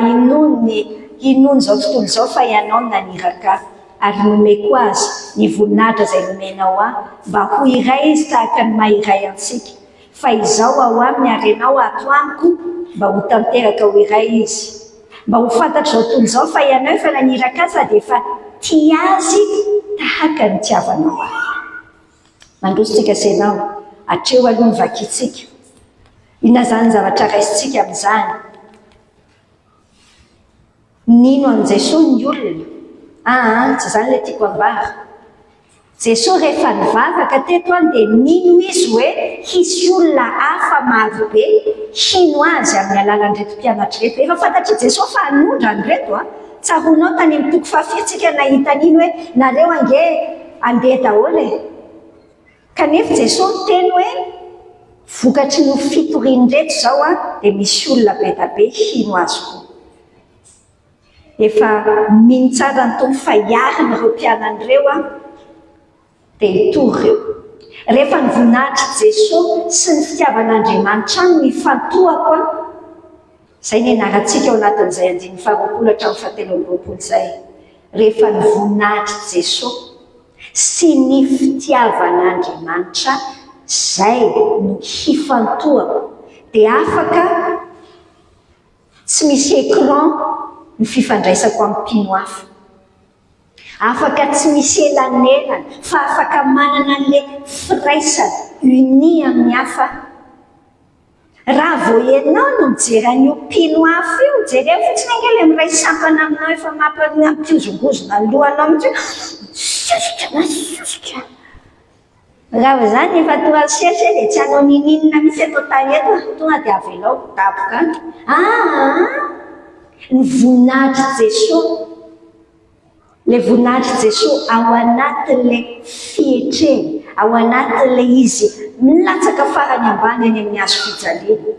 hinony zao tontolo izao fa ianao naniraka, ary nomeko azy ny voninahitra izay nomenao ahy, mba ho iray izy tahaka ny maha-iray antsika. Fa izao ao aminy ary ianao ato amiko, mba ho tanteraka ho iray izy, mba ho fantatra zao tontolo izao fa ianao efa naniraka azy dia efa tia azy tahaka ny tiavanao ahy. Mandrositsika senao, hatreo aloha ny vakitsika. Inona zany zavatra raisitsika amin'izany? Nino an' Jesosy ny olona? Tsy zany ilay tiako ambara. Jesosy rehefa nivavaka teto dia nino izy hoe hisy olona hafa marobe hino azy amin'ny alalan'ireto mpianatra reto. Efa fantatry Jesosy fa hanondrany reto. Tsaronao tany amin'ny toko fahafitsika nahita nino hoe nareo ange andeha daholo e. Kanefa Jesosy teny hoe vokatry ny fitoriany reto zao dia misy olona be da be hino azy koa. Efa mino tsara ny Tompo fa hiarina ireo mpianan'ireo dia hitory ireo. Rehefa nivoninahitra Jesosy sy ny fitiavan'Andriamanitra no mifantohako izay ny anarantsika ao anatin'izay andinin'ny faha-roapolo hatramin'ny fahatelo amby roapolo izay. Rehefa nivoninahitra Jesosy sy ny fitiavan'Andriamanitra, izay no hifantohako, dia afaka tsy misy écran ny fifandraisako amin'ny mpino hafa. Afaka tsy misy elanelana fa afaka manana an'ilay firaisana uni amin'ny hafa. Raha vao ianao no mijery an'io mpino hafa io, jereo fotsiny ange ilay miray sampana aminao efa mampiozongozona ny lohanao mihitsy, sosika. Raha zany efa tonga sesy dia tsy hanao nininina misy eto tany eto, tonga dia avelao tapoka. Ny voninahitra Jesosy, le voninahitra Jesosy ao anatin'ilay fietreny, ao anatin'ilay izy milatsaka farany ambany any amin'ny hazo fijaliana.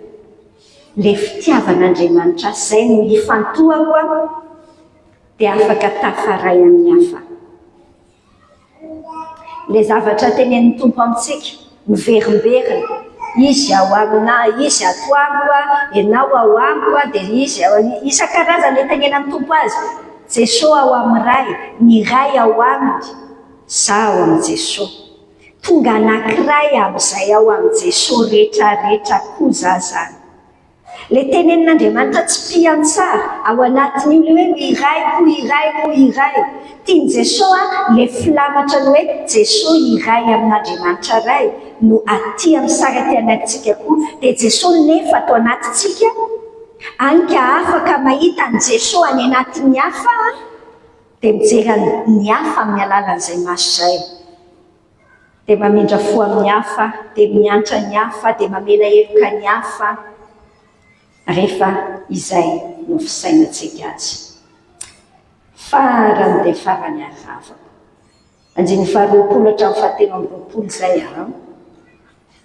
Le fitiavan'Andriamanitra izay no hifantohako dia afaka tafaray amin'ny hafa. Le zavatra tenenin'ny Tompo amintsika, miverimberina, izy ao aminahy, izy ato amiko, ianao ao amiko, dia izy isan-karazany le tenenan'ny Tompo azy. Jesosy ao amin'ny ray, ny ray ao aminy, izaho ao amin'ny Jesosy. Tonga anankiray amin'izay ao amin'ny Jesosy rehetrarehetra koa zany. le tenen'Andriamanitra tsy mpiantsara ao anatin'io le hoe iray tiany Jesosy le filamatra ny hoe Jesosy iray amin'Andriamanitra ray no aty amin'ny sary aty anatintsika koa dia Jesosy nefa atao anatintsika anka afaka mahita ny Jesosy any anatin'ny hafa dia mijery ny hafa amin'ny alalan'izay maso izay dia mamindra fo amin'ny hafa dia miantra ny hafa dia mamela heloka ny hafa rehefa izay no fisainantsika azy farany dia farany aravako anjiny 20 hatramin'ny 17 izay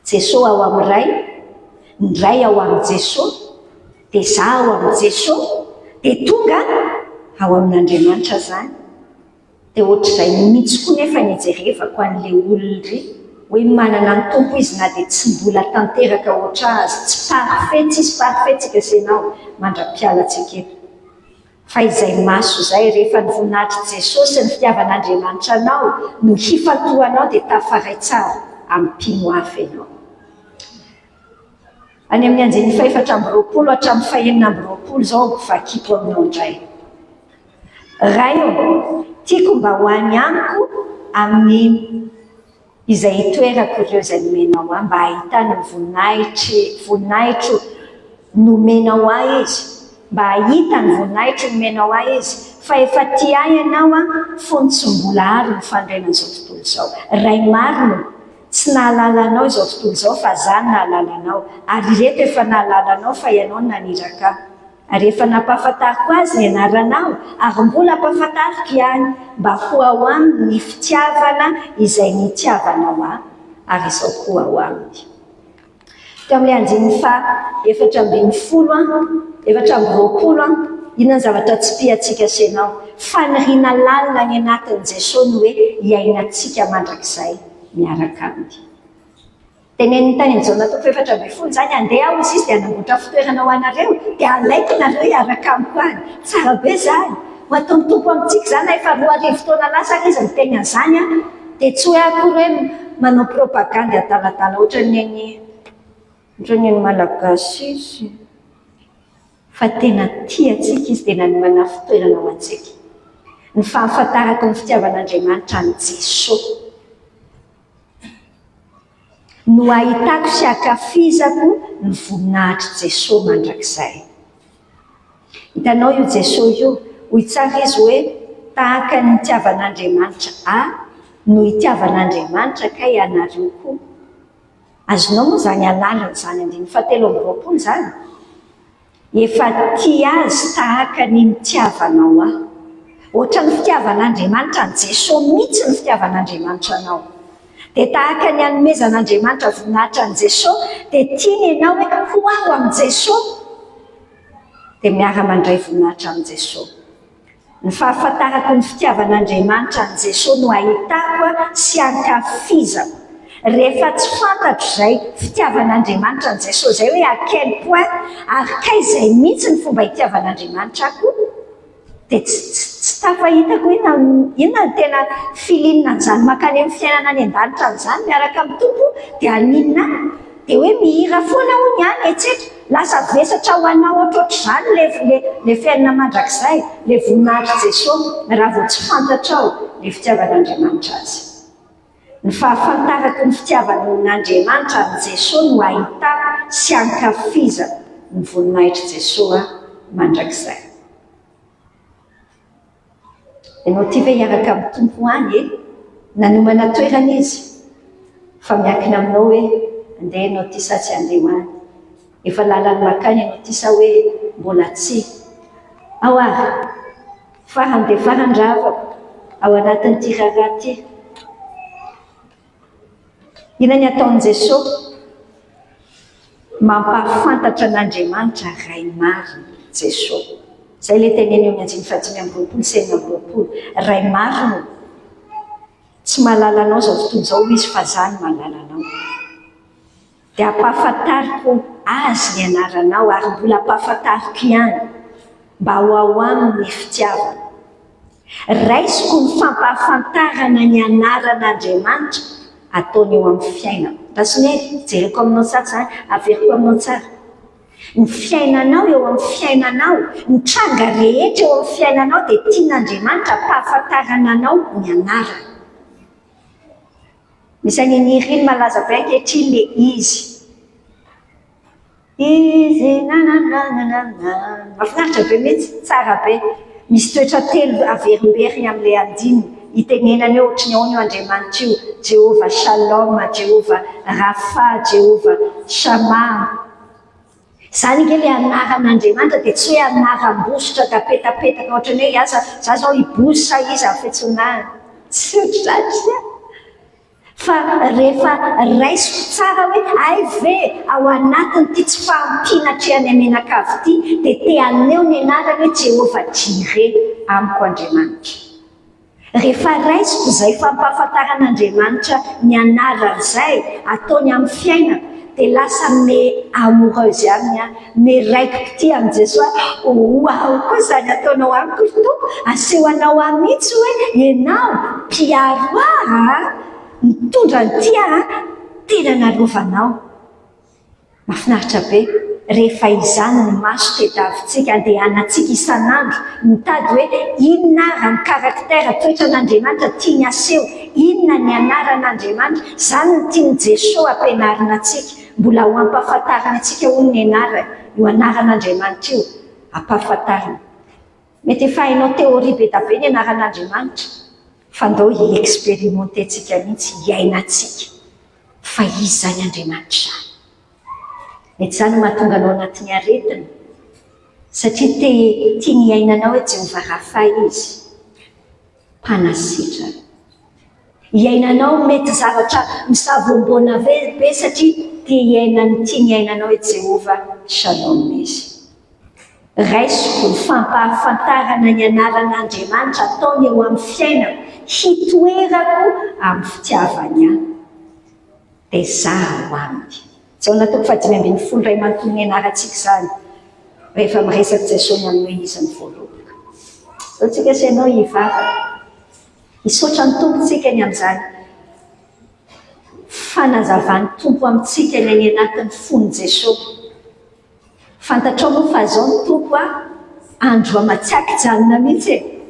Jesosy ao amin'ny ray ny ray ao amin'ny Jesosy dia zaho ao amin'ny Jesosy dia tonga ao amin'Andriamanitra zany dia ohatr'izay mihitsy koa nefa nijerevako an'ilay olona ry hoe manana ny tompo izy na dia tsy mbola tanteraka ohatra azy tsy parfait sy ianao mandra-pialatsika eto fa izay maso izay rehefa ny voninahitry Jesosy sy ny fitiavan'Andriamanitra anao no hifantohanao dia tafaray tsara amin'ny mpino hafa ianao any amin'ny anjeny 4 hatramin'ny 20 hatramin'ny 9 zao vakiako aminao indray ray tiako mba ho any amiko amin'ny izay toerako ireo izay nomenao ahy mba ahitana ny voninahitro nomenao ahy izy mba ahita ny voninahitro nomenao ahy izy fa efa ty ahy ianao fony tsy mbola ary mifandrena an'izao tontolo izao ray marino tsy nahalalana izao tontolo izao fa zany nahalalana ary reto efa nahalalana fa ianao naniraka ary efa nampahafantariko azy ny anaranao ary mbola ampahafantariko ihany mba ho ao aminy ny fitiavana izay nitiavanao ahy ary izao koa ao aminy teo amin'ilay anjiny 4:20 inona ny zavatra tsy piatsika senao faniriana lalina ny anatin'ny Jesosy ny hoe iainantsika mandrakizay miaraka aminy teneniny tany amin'izao natao 4:20 zany andeha aho izy dia anamboatra fitoerana ho anareo dia alaiko nareo hiaraka amiko any tsara be zany ho ataon'ny tompo amintsika zany efa 2 taona lasa izy miteny an'izany dia tsy hoe akory hoe manao propagande adaladala ohatran'ny malagasy izy fa tena tiatsika izy dia nanomana fitoerana ho antsika ny fahafantarako ny fitiavan'Andriamanitra ny Jesosy no ahitako sy akafizako ny voninahitry Jesosy mandrakizay hitanao io Jesosy io hoy tsara izy hoe tahaka ny itiavan'Andriamanitra no itiavan'Andriamanitra ka ianareo koa azonao moa zany alalana zany 7:20 zany efa ty azy tahaka ny nitiavanao ahy ohatra ny fitiavan'Andriamanitra ny Jesosy mihitsy ny fitiavan'Andriamanitra anao dia tahaka ny hanomezan'Andriamanitra voninahitra ny Jesosy dia tiany ianao hoe ho aho amin'ny Jesosy dia miara-mandray voninahitra amin'ny Jesosy ny fahafantarako ny fitiavan'Andriamanitra ny Jesosy no ahitako sy ankafizako rehefa tsy fantatro izay fitiavan'Andriamanitra ny Jesosy izay hoe à quel point ary kaizay mihitsy ny fomba hitiavan'Andriamanitra ako dia tsy tafahitako inona ny tena filinina n'izany makany amin'ny fiainana any an-danitra n'izany miaraka amin'ny tompo dia aninona dia hoe mihira foana hono ihany etsetra lasa vesatra ho anao ohatrohatr'izany le fiainana mandrakizay le voninahitry Jesosy raha vao tsy fantatrao le fitiavan'Andriamanitra azy ny fahafantarako ny fitiavan'Andriamanitra ny Jesosy no ahitako sy ankafizako ny voninahitry Jesosy mandrakizay ianao ty ve hiaraka amin'ny tompo any nanomana toerana izy fa miankina aminao hoe andeha ianao ty sa tsy andeha ho any efa lalany makany ianao ty sa hoe mbola tsy ao ary farany dia farandravako ao anatin'ity raharaha ty ina ny ataon'i Jesosy mampahafantatra an'Andriamanitra ray marina Jesosy zay le teneny eo amin'ny anjiny 5:20 ray marina tsy mahalala anao zao tontolo izao izy fa zany mahalala anao dia ampahafantariko azy ny anaranao ary mbola ampahafantariko ihany mba ho ao aminy fitiavana raisiko ny fampahafantarana ny anaran'Andriamanitra ataony eo amin'ny fiainako rasiny jereko aminao tsara zany averiko aminao tsara ny fiainanao eo amin'ny fiainanao, ny tranga rehetra eo amin'ny fiainanao dia tian'Andriamanitra mpahafantarana anao ny anarany. Misy an'iny malaza be ankehitriny le izy mahafinaritra be mihitsy, tsara be. Misy toetra telo averimberiny amin'ilay andiny itenenana eo ohatry ny ahoana io Andriamanitra io: Jehova Shalom, Jehova Rafa, Jehova Shama. Zany nge le anaran'Andriamanitra dia tsy hoe anaram-bositra kapetapetaka ohatrany hoe asa za zao hibosa izy amin'ny fiantsoanany, tsy ohatr'izany. Fa rehefa raisiko tsara hoe ay ve ao anatin'ity tsy fahampianatrehany amenakavy ity dia te aneo ny anarany hoe Jehova Jireh amiko Andriamanitra. Rehefa raisiko izay fampahafantaran'Andriamanitra ny anarany izay ataony amin'ny fiainako dia lasa me amoureuse aminy miraiki-pity amin'ny Jesosy. Wow, koa izany ataonao amiko ito, aseho anao amitsy hoe ianao mpiaro ahy, mitondra ny tia tena nalovanao. Mahafinaritra be rehefa izany ny maso tediavintsika andehanantsika isan'andro mitady hoe inona raha ny karaktera toetran'Andriamanitra tiany aseho, inona ny anaran'Andriamanitra. Izany ny tiany Jesosy ampianarina antsika, mbola ho ampahafantarana antsika ho ny anarany, io anaran'Andriamanitra io ampahafantarana. Mety efa hainao teoria be da be ny anaran'Andriamanitra, fa ndao hiexperimententsika mihitsy, hiainantsika fa izy zany Andriamanitra zany. Mety zany mahatonga anao anatin'ny aretina, satria tiany hiainanao hoe Jehova Rafa izy, mpanasitrana. Hiainanao mety zavatra misavombona be satria tiany hiainanao hoe Jehova Shalom izy. Raisiko ny fampahafantarana ny anaran'Andriamanitra ataony eo amin'ny fiainako, hitoerako amin'ny fitiavany ahy dia zaho aminy. Zao natoko 5:10 ray manontolo ny anarantsika izany rehefa miresaka Jesosy amin'ny hoe izy ny voalohany. Zao tsika asianao hivavaka, hisaotra ny tompontsika ny amin'izany fanazavany tompo amintsika ny any anatin'ny fon'ny Jesosy. Fantatrao moa fa zao ny tompo andro amatsiaky janona mihitsy e,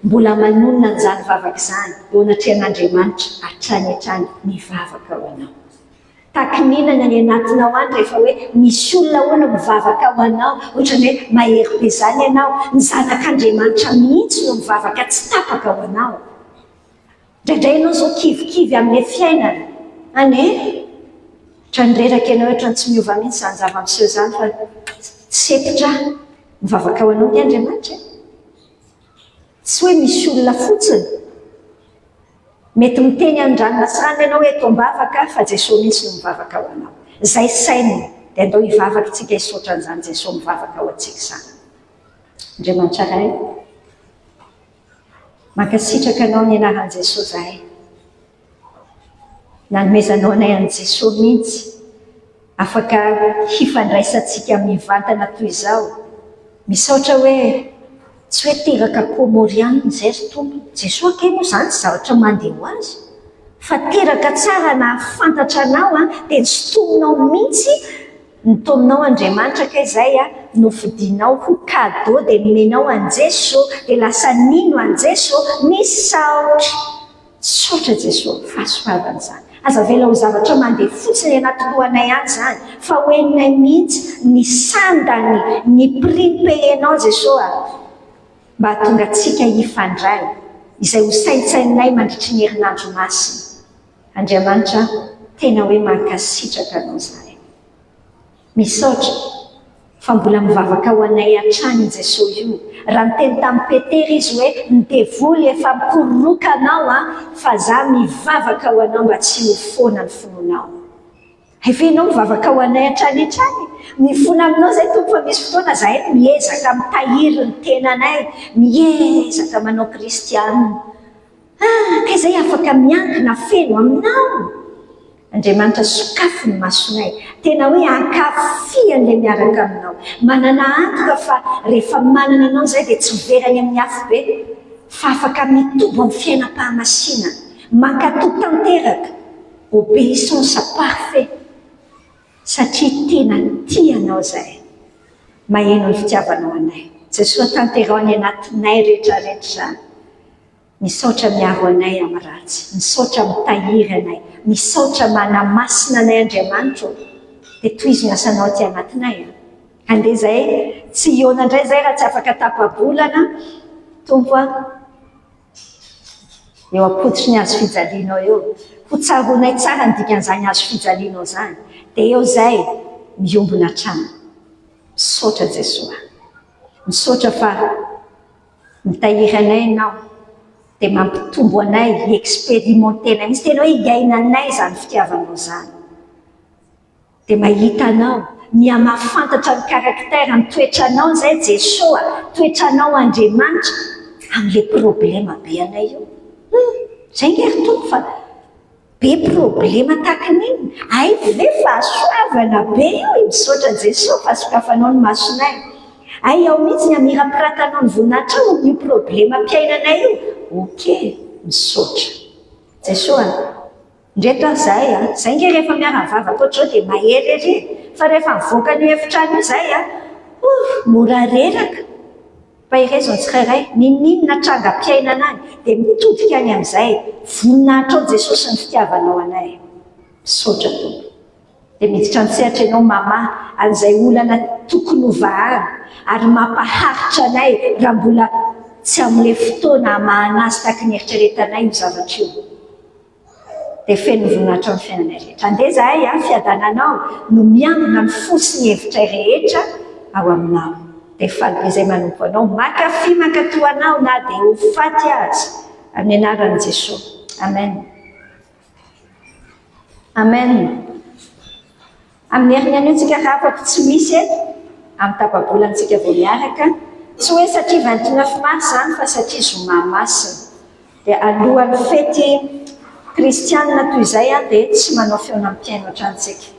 mbola manonona an'izany vavaka izany eo anatrehan'Andriamanitra hatrany mivavaka ho anao. Takinina ny anatinao any rehefa hoe misy olona hoana mivavaka ho anao, ohatrany hoe mahery be zany ianao, ny zanak'Andriamanitra mihitsy no mivavaka tsy tapaka ho anao. Indraindray ianao zao kivikivy amin'ny fiainana ane tranyreraka ianao ohatrany tsy miova mihitsy zany zava-miseho zany, fa sepitra mivavaka ho anao ny Andriamanitra. Tsy hoe misy olona fotsiny mety miteny an-dranomasina ianao hoe tombavaka, fa Jesosy mihitsy no mivavaka ho anao. Zay sainy dia andao hivavaka tsika hisaotra an'izany Jesosy mivavaka ho antsika izany. Andriamanitra ray, mankasitraka anao ny anaran'i Jesosy zahay, nanomezanao anay an' Jesosy mihitsy afaka hifandraisantsika mivantana toy izao. Misaotra hoe tsy hoe teraka pomoriana izay ry tompo, Jesosy ake moa izany tsy zavatra mandeha ho azy, fa teraka tsara na fantatra anao dia nysotominao mihitsy nytominao Andriamanitra ka izay nofidinao ho cadeau dia nomenao an' Jesosy dia lasa nino an' Jesosy misaotra. Saotra Jesosy fahasoavana izany. Aza vela ho zavatra mandeha fotsiny anaty lohanay any izany, fa hoeninay mihitsy ny sandany, ny prix payenao Jesosy mba hahatonga antsika hifandray izay ho saintsainay mandritry ny herinandro masina. Andriamanitra, tena hoe mankasitraka anao zahay. Misaotra fa mbola mivavaka ho anay hatrany Jesosy io. Raha niteny tamin'ny Petera izy hoe ny devoly efa mikororoka anao fa za mivavaka ho anao mba tsy ho foana ny fononao. Evenao mivavaka ho anay hatrany. Mifona aminao zay tompo, fa misy fotoana zahay miezaka mitahiry ny tenanay, miezaka manao kristianina. Ka izay afaka miankina feno aminao. Andriamanitra sokafo ny masonay, tena hoe ankafy an'ilay miaraka aminao. Manana antoka fa rehefa manana anao zay dia tsy verany amin'ny afo be, fa afaka mitobo amin'ny fiainam-pahamasina, mankatoky tanteraka, obéissance parfait, satria tena tianao zahay. maheno ny fitiavanao anay. Jesosy tanterahony anatinay rehetrarehetra zany. Misaotra miaro anay amin'ny ratsy, misaotra mitahiry anay, misaotra manamasina anay Andriamanitra. Dia tohizo ny asanao ty anatinay. Andeha zay, tsy iona indray zay raha tsy afaka tapabolana, Tompo a, eo apoditry ny azo fijalianao eo. Ho tsaronay tsara ny dikan'izany azo fijalianao zany. Dia eo zay, miombona trano. Misaotra Jesosy. Misaotra fa mitahiry anay ianao. Dia mampitombo anay, expérimentenay. Misy tena hoe igaina anay zany fitiavanao zany. Dia mahita anao, mihamafantatra ny karaktera, ny toetranao zay Jesosy, toetranao Andriamanitra, amin'ilay problema be anay io. Zay ngery Tompo fa be problema tahakan'iny. Ay ve fa asoavana be io, misaotra Jesosy fa sokafanao ny masonay. Ay ao mihitsy ny amira-piratanao ny voninahitra ao io problema mpiainanay io. Ok, misaotra. Jesosy, ndreto zay zay nge rehefa miaravava koatra zao dia mahery ery. Fa rehefa mivoaka ny efitrano zay mora reraka. Fa irezony tsirairay, ninona tranga-piainana any, dia mitodika any amin'izay. Voninahitra ao Jesosy ny fitiavanao anay. Misaotra Tompo. Dia miditra an-tsehatra ianao mama an'izay olana tokony hovahana ary mampaharitra anay raha mbola tsy amin'ilay fotoana hamahana azy tahaka ny eritreretanay io zavatra io. Dia feno voninahitra amin'ny fiainanay rehetra. Andeha zahay fiadananao no miambina ny fosiny hevitra rehetra ao aminao. Dia falibe izay manompo anao, mankafy mankatoa anao na dia ho faty azy. Amin'ny anaran'i Jesosy. Amen. Amen. Amin'ny herinany io tsika raha tsy misy amin'ny tapabolantsika vao miaraka. Tsy hoe satria 29 mars zany fa satria zoma masina. Dia alohan'ny fety kristianina toy izay dia tsy manao feonam-piaino hatranintsika.